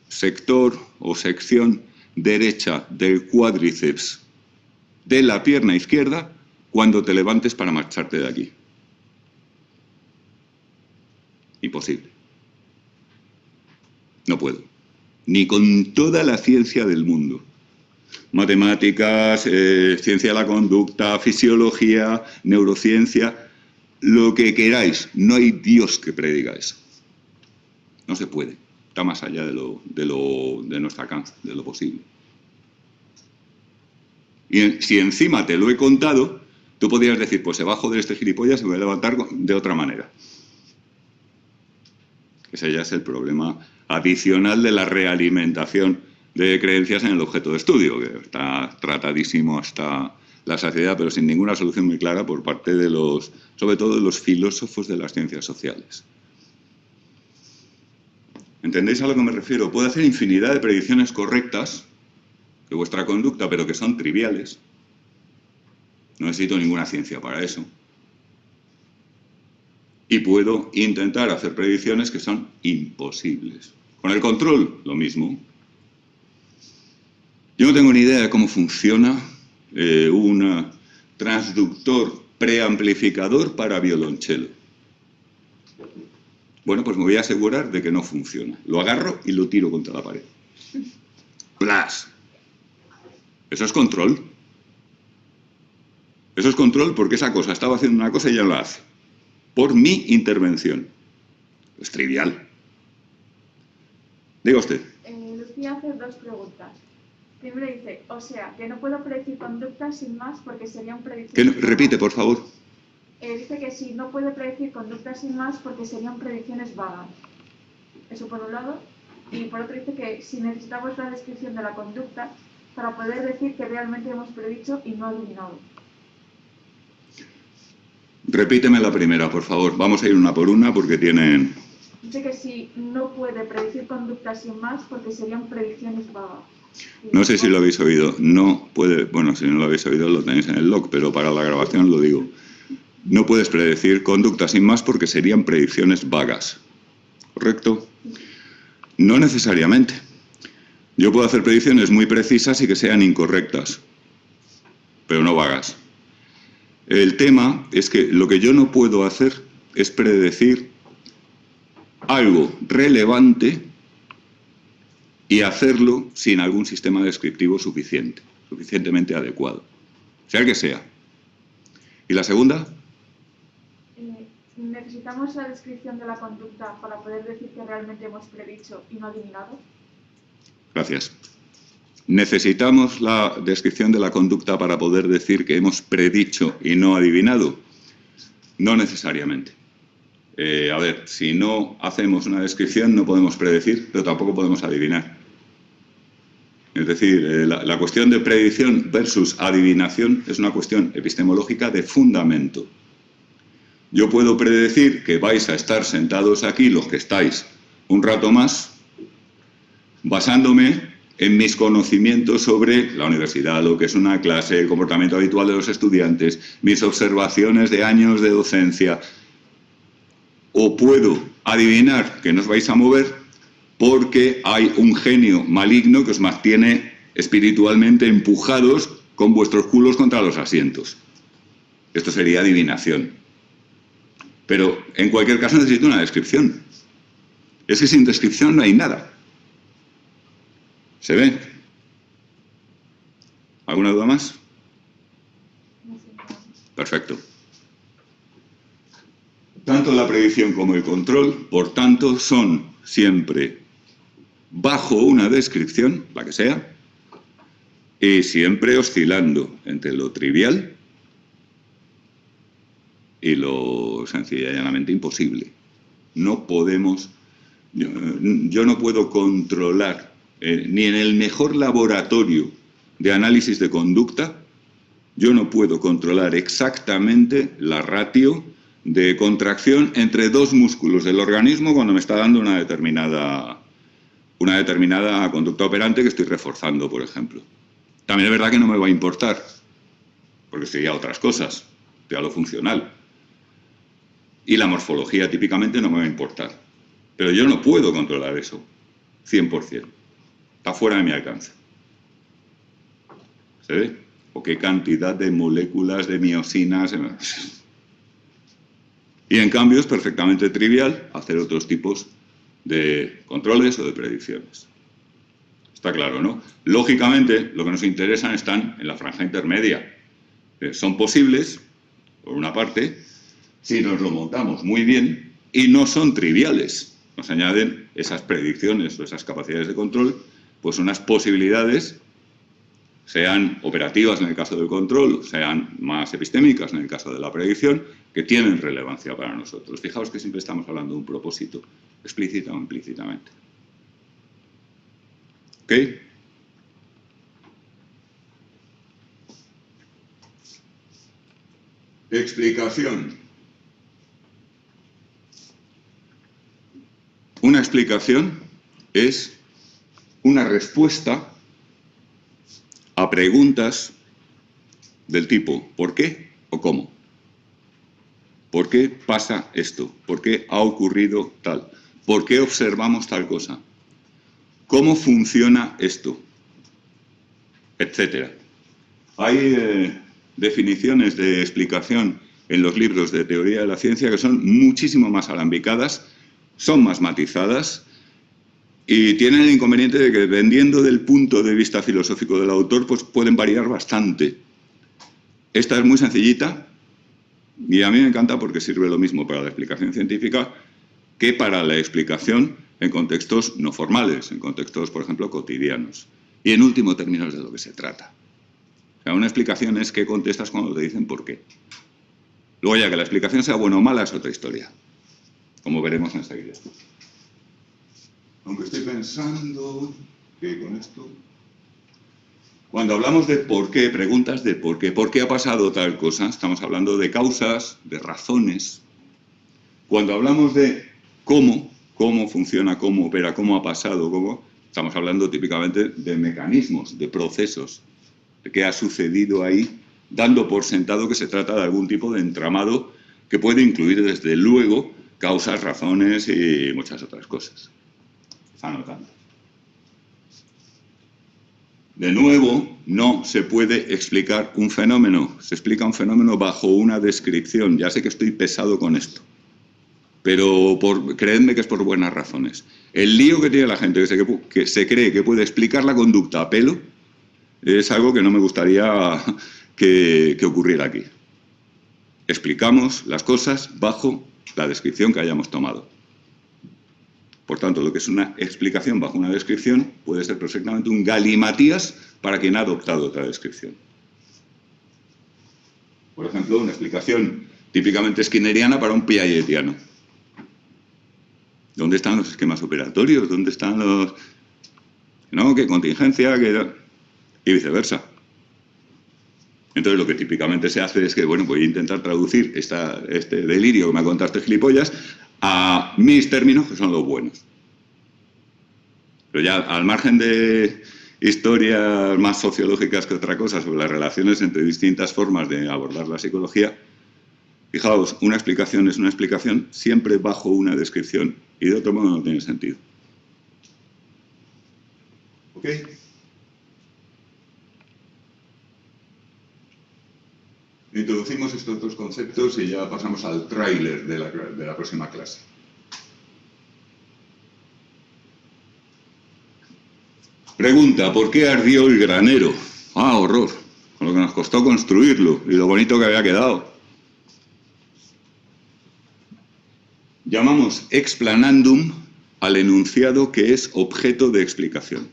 sector o sección derecha del cuádriceps de la pierna izquierda cuando te levantes para marcharte de aquí. Imposible. No puedo. Ni con toda la ciencia del mundo. Matemáticas, ciencia de la conducta, fisiología, neurociencia, lo que queráis. No hay Dios que prediga eso. No se puede. Está más allá de nuestro alcance, de lo posible. Y si encima te lo he contado, tú podrías decir, pues se bajo de este gilipollas y me voy a levantar de otra manera. Ese ya es el problema adicional de la realimentación de creencias en el objeto de estudio, que está tratadísimo hasta la saciedad, pero sin ninguna solución muy clara por parte de los, sobre todo de los filósofos de las ciencias sociales. ¿Entendéis a lo que me refiero? Puedo hacer infinidad de predicciones correctas de vuestra conducta, pero que son triviales. No necesito ninguna ciencia para eso. Y puedo intentar hacer predicciones que son imposibles. Con el control, lo mismo. Yo no tengo ni idea de cómo funciona un transductor preamplificador para violonchelo. Bueno, pues me voy a asegurar de que no funciona. Lo agarro y lo tiro contra la pared. ¡Plas! Eso es control. Eso es control porque esa cosa estaba haciendo una cosa y ya la hace. Por mi intervención. Es trivial. Diga usted. Lucía hace dos preguntas. Primero dice, o sea, que no puedo predecir conductas sin más porque serían predicciones... Repite, por favor. Dice que sí, no puede predecir conductas sin más porque serían predicciones vagas. Eso por un lado. Y por otro dice que si necesitamos la descripción de la conducta para poder decir que realmente hemos predicho y no adivinado. Repíteme la primera, por favor. Vamos a ir una por una porque tienen... Dice que sí, no puede predecir conductas sin más porque serían predicciones vagas. No sé si lo habéis oído. No puede... Bueno, si no lo habéis oído lo tenéis en el log, pero para la grabación lo digo. No puedes predecir conductas sin más porque serían predicciones vagas. ¿Correcto? No necesariamente. Yo puedo hacer predicciones muy precisas y que sean incorrectas, pero no vagas. El tema es que lo que yo no puedo hacer es predecir algo relevante y hacerlo sin algún sistema descriptivo suficientemente adecuado. sea el que sea. ¿Y la segunda? ¿Necesitamos la descripción de la conducta para poder decir que realmente hemos predicho y no adivinado? Gracias. ¿Necesitamos la descripción de la conducta para poder decir que hemos predicho y no adivinado? No necesariamente. A ver, si no hacemos una descripción no podemos predecir, pero tampoco podemos adivinar. Es decir, la cuestión de predicción versus adivinación es una cuestión epistemológica de fundamento. Yo puedo predecir que vais a estar sentados aquí, los que estáis, un rato más, basándome en mis conocimientos sobre la universidad, lo que es una clase, el comportamiento habitual de los estudiantes, mis observaciones de años de docencia. O puedo adivinar que no os vais a mover porque hay un genio maligno que os mantiene espiritualmente empujados con vuestros culos contra los asientos. Esto sería adivinación. Pero en cualquier caso necesito una descripción. Es que sin descripción no hay nada. ¿Se ve? ¿Alguna duda más? Perfecto. Tanto la predicción como el control, por tanto, son siempre bajo una descripción, la que sea, y siempre oscilando entre lo trivial y lo sencilla y llanamente imposible. No podemos, yo no puedo controlar, ni en el mejor laboratorio de análisis de conducta, yo no puedo controlar exactamente la ratio de contracción entre dos músculos del organismo cuando me está dando una determinada conducta operante que estoy reforzando, por ejemplo. También es verdad que no me va a importar, porque sería otras cosas, ya lo funcional. Y la morfología típicamente no me va a importar. Pero yo no puedo controlar eso, 100%. Está fuera de mi alcance. ¿Se ve? O qué cantidad de moléculas de miosinas. Y en cambio es perfectamente trivial hacer otros tipos de controles o de predicciones. Está claro, ¿no? Lógicamente, lo que nos interesan están en la franja intermedia. Son posibles, por una parte, si nos lo montamos muy bien, y no son triviales. Nos añaden esas predicciones o esas capacidades de control, pues unas posibilidades, sean operativas en el caso del control, sean más epistémicas en el caso de la predicción, que tienen relevancia para nosotros. Fijaos que siempre estamos hablando de un propósito, explícita o implícitamente. ¿Ok? Explicación. Una explicación es una respuesta a preguntas del tipo ¿por qué o cómo? ¿Por qué pasa esto? ¿Por qué ha ocurrido tal? ¿Por qué observamos tal cosa? ¿Cómo funciona esto? Etcétera. Hay definiciones de explicación en los libros de teoría de la ciencia que son muchísimo más alambicadas, son más matizadas y tienen el inconveniente de que dependiendo del punto de vista filosófico del autor, pues pueden variar bastante. Esta es muy sencillita y a mí me encanta porque sirve lo mismo para la explicación científica que para la explicación en contextos no formales, en contextos, por ejemplo, cotidianos. Y en último término es de lo que se trata. O sea, una explicación es qué contestas cuando te dicen por qué. Luego ya que la explicación sea buena o mala es otra historia, como veremos enseguida. Aunque estoy pensando que con esto... Cuando hablamos de por qué, preguntas de por qué ha pasado tal cosa, estamos hablando de causas, de razones. Cuando hablamos de cómo funciona, cómo opera, cómo ha pasado, estamos hablando típicamente de mecanismos, de procesos, de qué ha sucedido ahí, dando por sentado que se trata de algún tipo de entramado que puede incluir, desde luego, causas, razones y muchas otras cosas. Está anotando. De nuevo, no se puede explicar un fenómeno. Se explica un fenómeno bajo una descripción. Ya sé que estoy pesado con esto, pero creedme que es por buenas razones. El lío que tiene la gente que se cree que puede explicar la conducta a pelo es algo que no me gustaría que ocurriera aquí. Explicamos las cosas bajo la descripción que hayamos tomado. Por tanto, lo que es una explicación bajo una descripción puede ser perfectamente un galimatías para quien ha adoptado otra descripción. Por ejemplo, una explicación típicamente skinneriana para un piagetiano. ¿Dónde están los esquemas operatorios? ¿Dónde están los...? No, qué contingencia, qué... y viceversa. Entonces, lo que típicamente se hace es que, bueno, voy a intentar traducir este delirio que me ha contado este gilipollas a mis términos, que son los buenos. Pero ya, al margen de historias más sociológicas que otra cosa sobre las relaciones entre distintas formas de abordar la psicología, fijaos, una explicación es una explicación siempre bajo una descripción, y de otro modo no tiene sentido. ¿Ok? Introducimos estos dos conceptos y ya pasamos al tráiler de la próxima clase. Pregunta, ¿por qué ardió el granero? ¡Ah, horror! Con lo que nos costó construirlo y lo bonito que había quedado. Llamamos explanandum al enunciado que es objeto de explicación.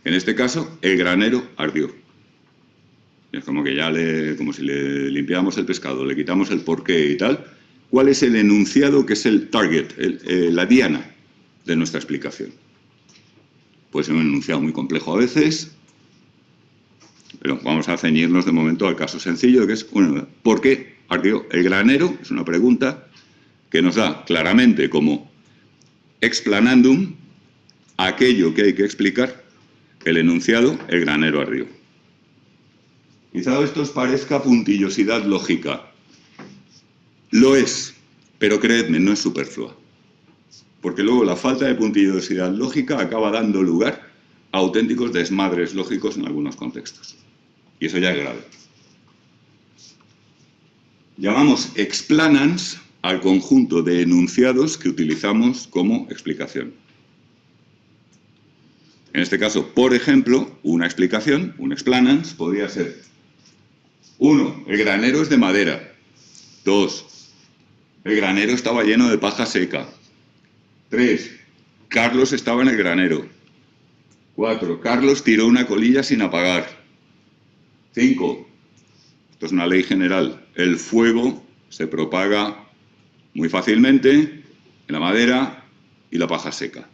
En este caso, el granero ardió. Es como que como si le limpiáramos el pescado, le quitamos el porqué y tal. ¿Cuál es el enunciado que es el target, la diana de nuestra explicación? Puede ser un enunciado muy complejo a veces, pero vamos a ceñirnos de momento al caso sencillo, que es, ¿por qué ardió el granero? Es una pregunta que nos da claramente como explanandum aquello que hay que explicar, el enunciado, el granero ardió. Quizá esto os parezca puntillosidad lógica. Lo es, pero creedme, no es superflua. Porque luego la falta de puntillosidad lógica acaba dando lugar a auténticos desmadres lógicos en algunos contextos. Y eso ya es grave. Llamamos explanans al conjunto de enunciados que utilizamos como explicación. En este caso, por ejemplo, una explicación, un explanans, podría ser: 1. El granero es de madera. 2. El granero estaba lleno de paja seca. 3. Carlos estaba en el granero. 4. Carlos tiró una colilla sin apagar. 5. Esto es una ley general. El fuego se propaga muy fácilmente en la madera y la paja seca.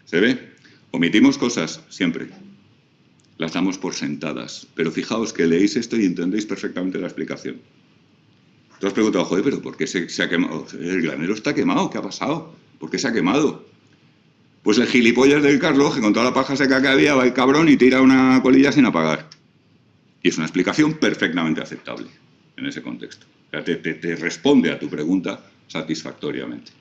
¿Se ve? Omitimos cosas siempre. Las damos por sentadas. Pero fijaos que leéis esto y entendéis perfectamente la explicación. Te has preguntado, joder, pero ¿por qué se ha quemado? El granero está quemado, ¿qué ha pasado? ¿Por qué se ha quemado? Pues el gilipollas del Carlos, que con toda la paja seca que había, va el cabrón y tira una colilla sin apagar. Y es una explicación perfectamente aceptable en ese contexto. O sea, te responde a tu pregunta satisfactoriamente.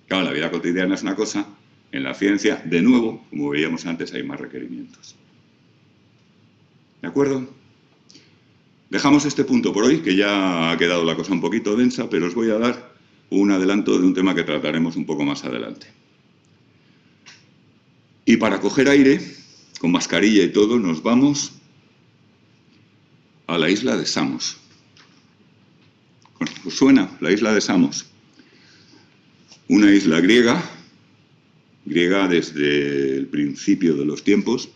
Claro, en la vida cotidiana es una cosa, en la ciencia, de nuevo, como veíamos antes, hay más requerimientos. ¿De acuerdo? Dejamos este punto por hoy, que ya ha quedado la cosa un poquito densa, pero os voy a dar un adelanto de un tema que trataremos un poco más adelante. Y para coger aire, con mascarilla y todo, nos vamos a la isla de Samos. ¿Os suena la isla de Samos? Una isla griega desde el principio de los tiempos,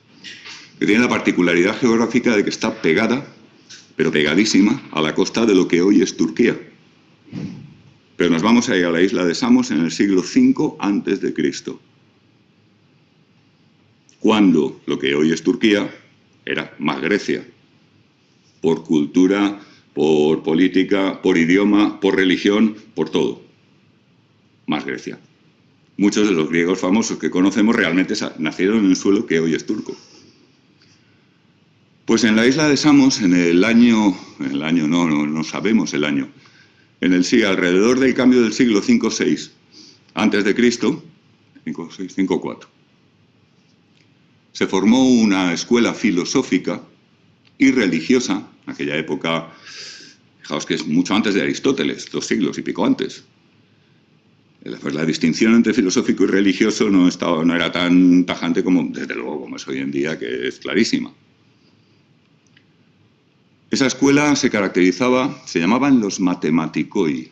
que tiene la particularidad geográfica de que está pegada, pero pegadísima, a la costa de lo que hoy es Turquía. Pero nos vamos a ir a la isla de Samos en el siglo V a.C., cuando lo que hoy es Turquía era más Grecia, por cultura, por política, por idioma, por religión, por todo. Más Grecia. Muchos de los griegos famosos que conocemos realmente nacieron en un suelo que hoy es turco. Pues en la isla de Samos, no sabemos el año, alrededor del cambio del siglo V-VI antes de Cristo, 5-4, se formó una escuela filosófica y religiosa, en aquella época, fijaos que es mucho antes de Aristóteles, 2 siglos y pico antes. Pues la distinción entre filosófico y religioso no era tan tajante como, desde luego, como es hoy en día, que es clarísima. Esa escuela se llamaban los matematikoi,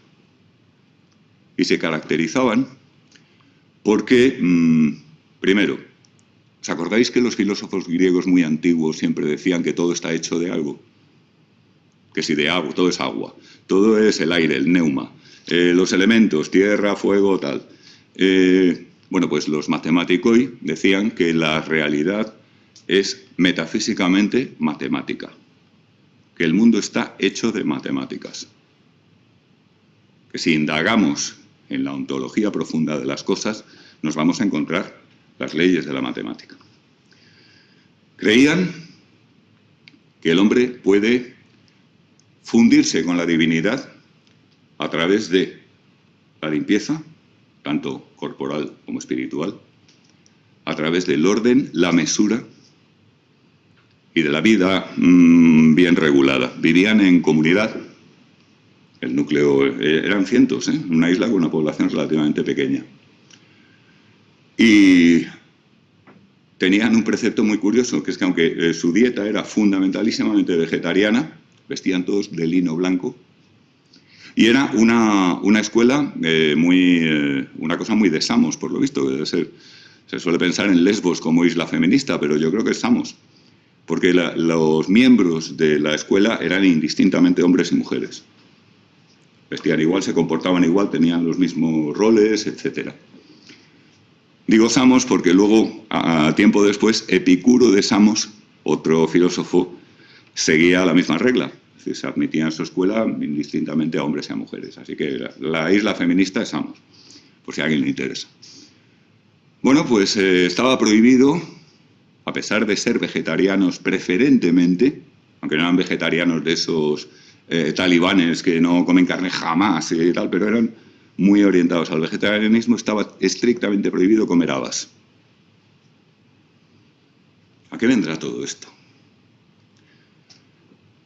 y se caracterizaban porque, primero, ¿os acordáis que los filósofos griegos muy antiguos siempre decían que todo está hecho de algo? Que si de agua, todo es agua, todo es el aire, el neuma, los elementos, tierra, fuego, tal. Bueno, pues los matematikoi decían que la realidad es metafísicamente matemática, que el mundo está hecho de matemáticas, que si indagamos en la ontología profunda de las cosas, nos vamos a encontrar las leyes de la matemática. Creían que el hombre puede fundirse con la divinidad a través de la limpieza, tanto corporal como espiritual, a través del orden, la mesura y de la vida bien regulada. Vivían en comunidad, el núcleo eran cientos, una isla con una población relativamente pequeña. Y tenían un precepto muy curioso, que es que aunque su dieta era fundamentalísimamente vegetariana, vestían todos de lino blanco, y era una escuela, una cosa muy de Samos, por lo visto. Debe ser, se suele pensar en Lesbos como isla feminista, pero yo creo que es Samos, porque los miembros de la escuela eran indistintamente hombres y mujeres. Vestían igual, se comportaban igual, tenían los mismos roles, etc. Digo Samos porque luego, a tiempo después, Epicuro de Samos, otro filósofo, seguía la misma regla. Es decir, se admitía en su escuela indistintamente a hombres y a mujeres. Así que la isla feminista es Samos, por si a alguien le interesa. Bueno, pues estaba prohibido, a pesar de ser vegetarianos preferentemente, aunque no eran vegetarianos de esos talibanes que no comen carne jamás y tal, pero eran muy orientados al vegetarianismo, estaba estrictamente prohibido comer habas. ¿A qué vendrá todo esto?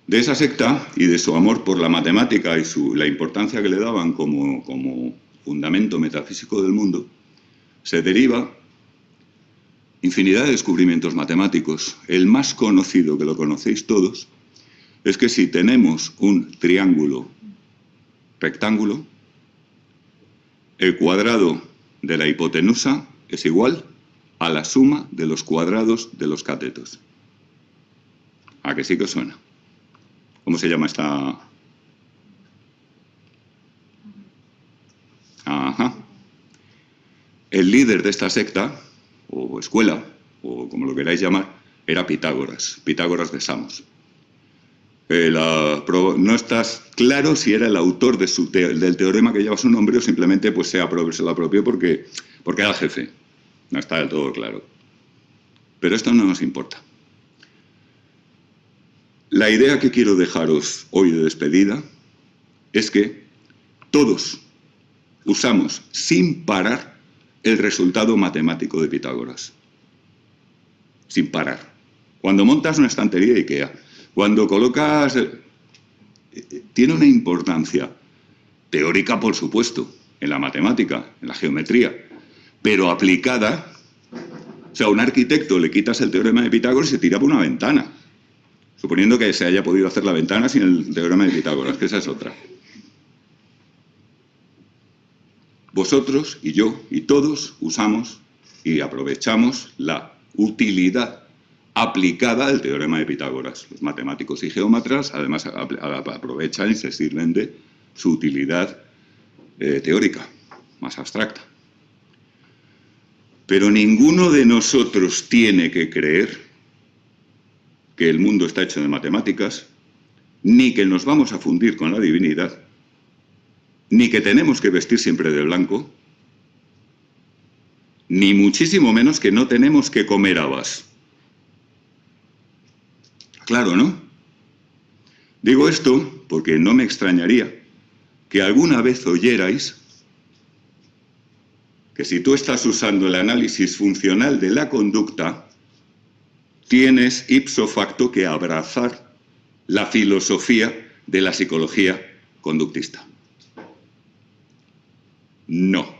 De esa secta y de su amor por la matemática y la importancia que le daban como fundamento metafísico del mundo, se deriva infinidad de descubrimientos matemáticos. El más conocido, que lo conocéis todos, es que si tenemos un triángulo rectángulo, el cuadrado de la hipotenusa es igual a la suma de los cuadrados de los catetos. ¿A que sí que os suena? ¿Cómo se llama esta? Ajá. El líder de esta secta, o escuela, o como lo queráis llamar, era Pitágoras, Pitágoras de Samos. No estás claro si era el autor del teorema que lleva su nombre o simplemente pues, se lo apropió porque era el jefe. No está del todo claro. Pero esto no nos importa. La idea que quiero dejaros hoy de despedida es que todos usamos sin parar el resultado matemático de Pitágoras. Sin parar. Cuando montas una estantería de IKEA, cuando colocas... Tiene una importancia teórica, por supuesto, en la matemática, en la geometría, pero aplicada... O sea, a un arquitecto le quitas el teorema de Pitágoras y se tira por una ventana. Suponiendo que se haya podido hacer la ventana sin el teorema de Pitágoras, que esa es otra. Vosotros y yo y todos usamos y aprovechamos la utilidad aplicada del teorema de Pitágoras. Los matemáticos y geómetras además aprovechan y se sirven de su utilidad teórica, más abstracta. Pero ninguno de nosotros tiene que creer que el mundo está hecho de matemáticas, ni que nos vamos a fundir con la divinidad, ni que tenemos que vestir siempre de blanco, ni muchísimo menos que no tenemos que comer habas. Claro, ¿no? Digo esto porque no me extrañaría que alguna vez oyerais que si tú estás usando el análisis funcional de la conducta, tienes ipso facto que abrazar la filosofía de la psicología conductista. No,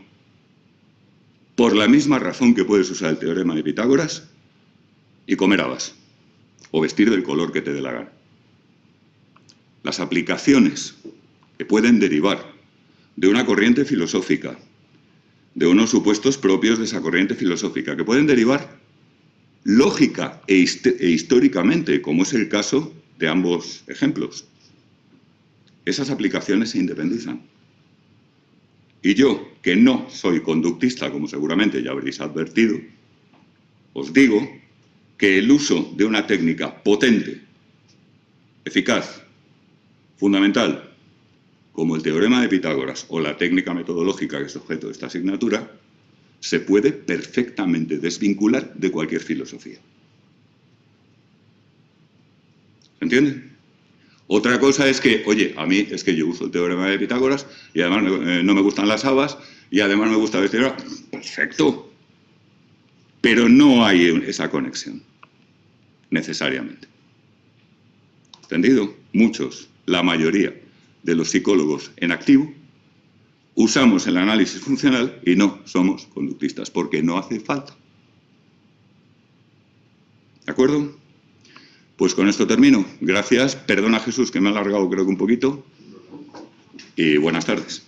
por la misma razón que puedes usar el teorema de Pitágoras y comer habas, o vestir del color que te dé la gana. Las aplicaciones que pueden derivar de una corriente filosófica, de unos supuestos propios de esa corriente filosófica, que pueden derivar lógica e históricamente, como es el caso de ambos ejemplos. Esas aplicaciones se independizan. Y yo, que no soy conductista, como seguramente ya habréis advertido, os digo que el uso de una técnica potente, eficaz, fundamental, como el teorema de Pitágoras o la técnica metodológica que es objeto de esta asignatura, se puede perfectamente desvincular de cualquier filosofía. ¿Se entiende? Otra cosa es que, oye, a mí es que yo uso el teorema de Pitágoras y además no me gustan las habas y además me gusta vestir. Perfecto. Pero no hay esa conexión, necesariamente. ¿Entendido? Muchos, la mayoría de los psicólogos en activo, usamos el análisis funcional y no somos conductistas, porque no hace falta. ¿De acuerdo? Pues con esto termino. Gracias. Perdona, Jesús, que me he alargado creo que un poquito. Y buenas tardes.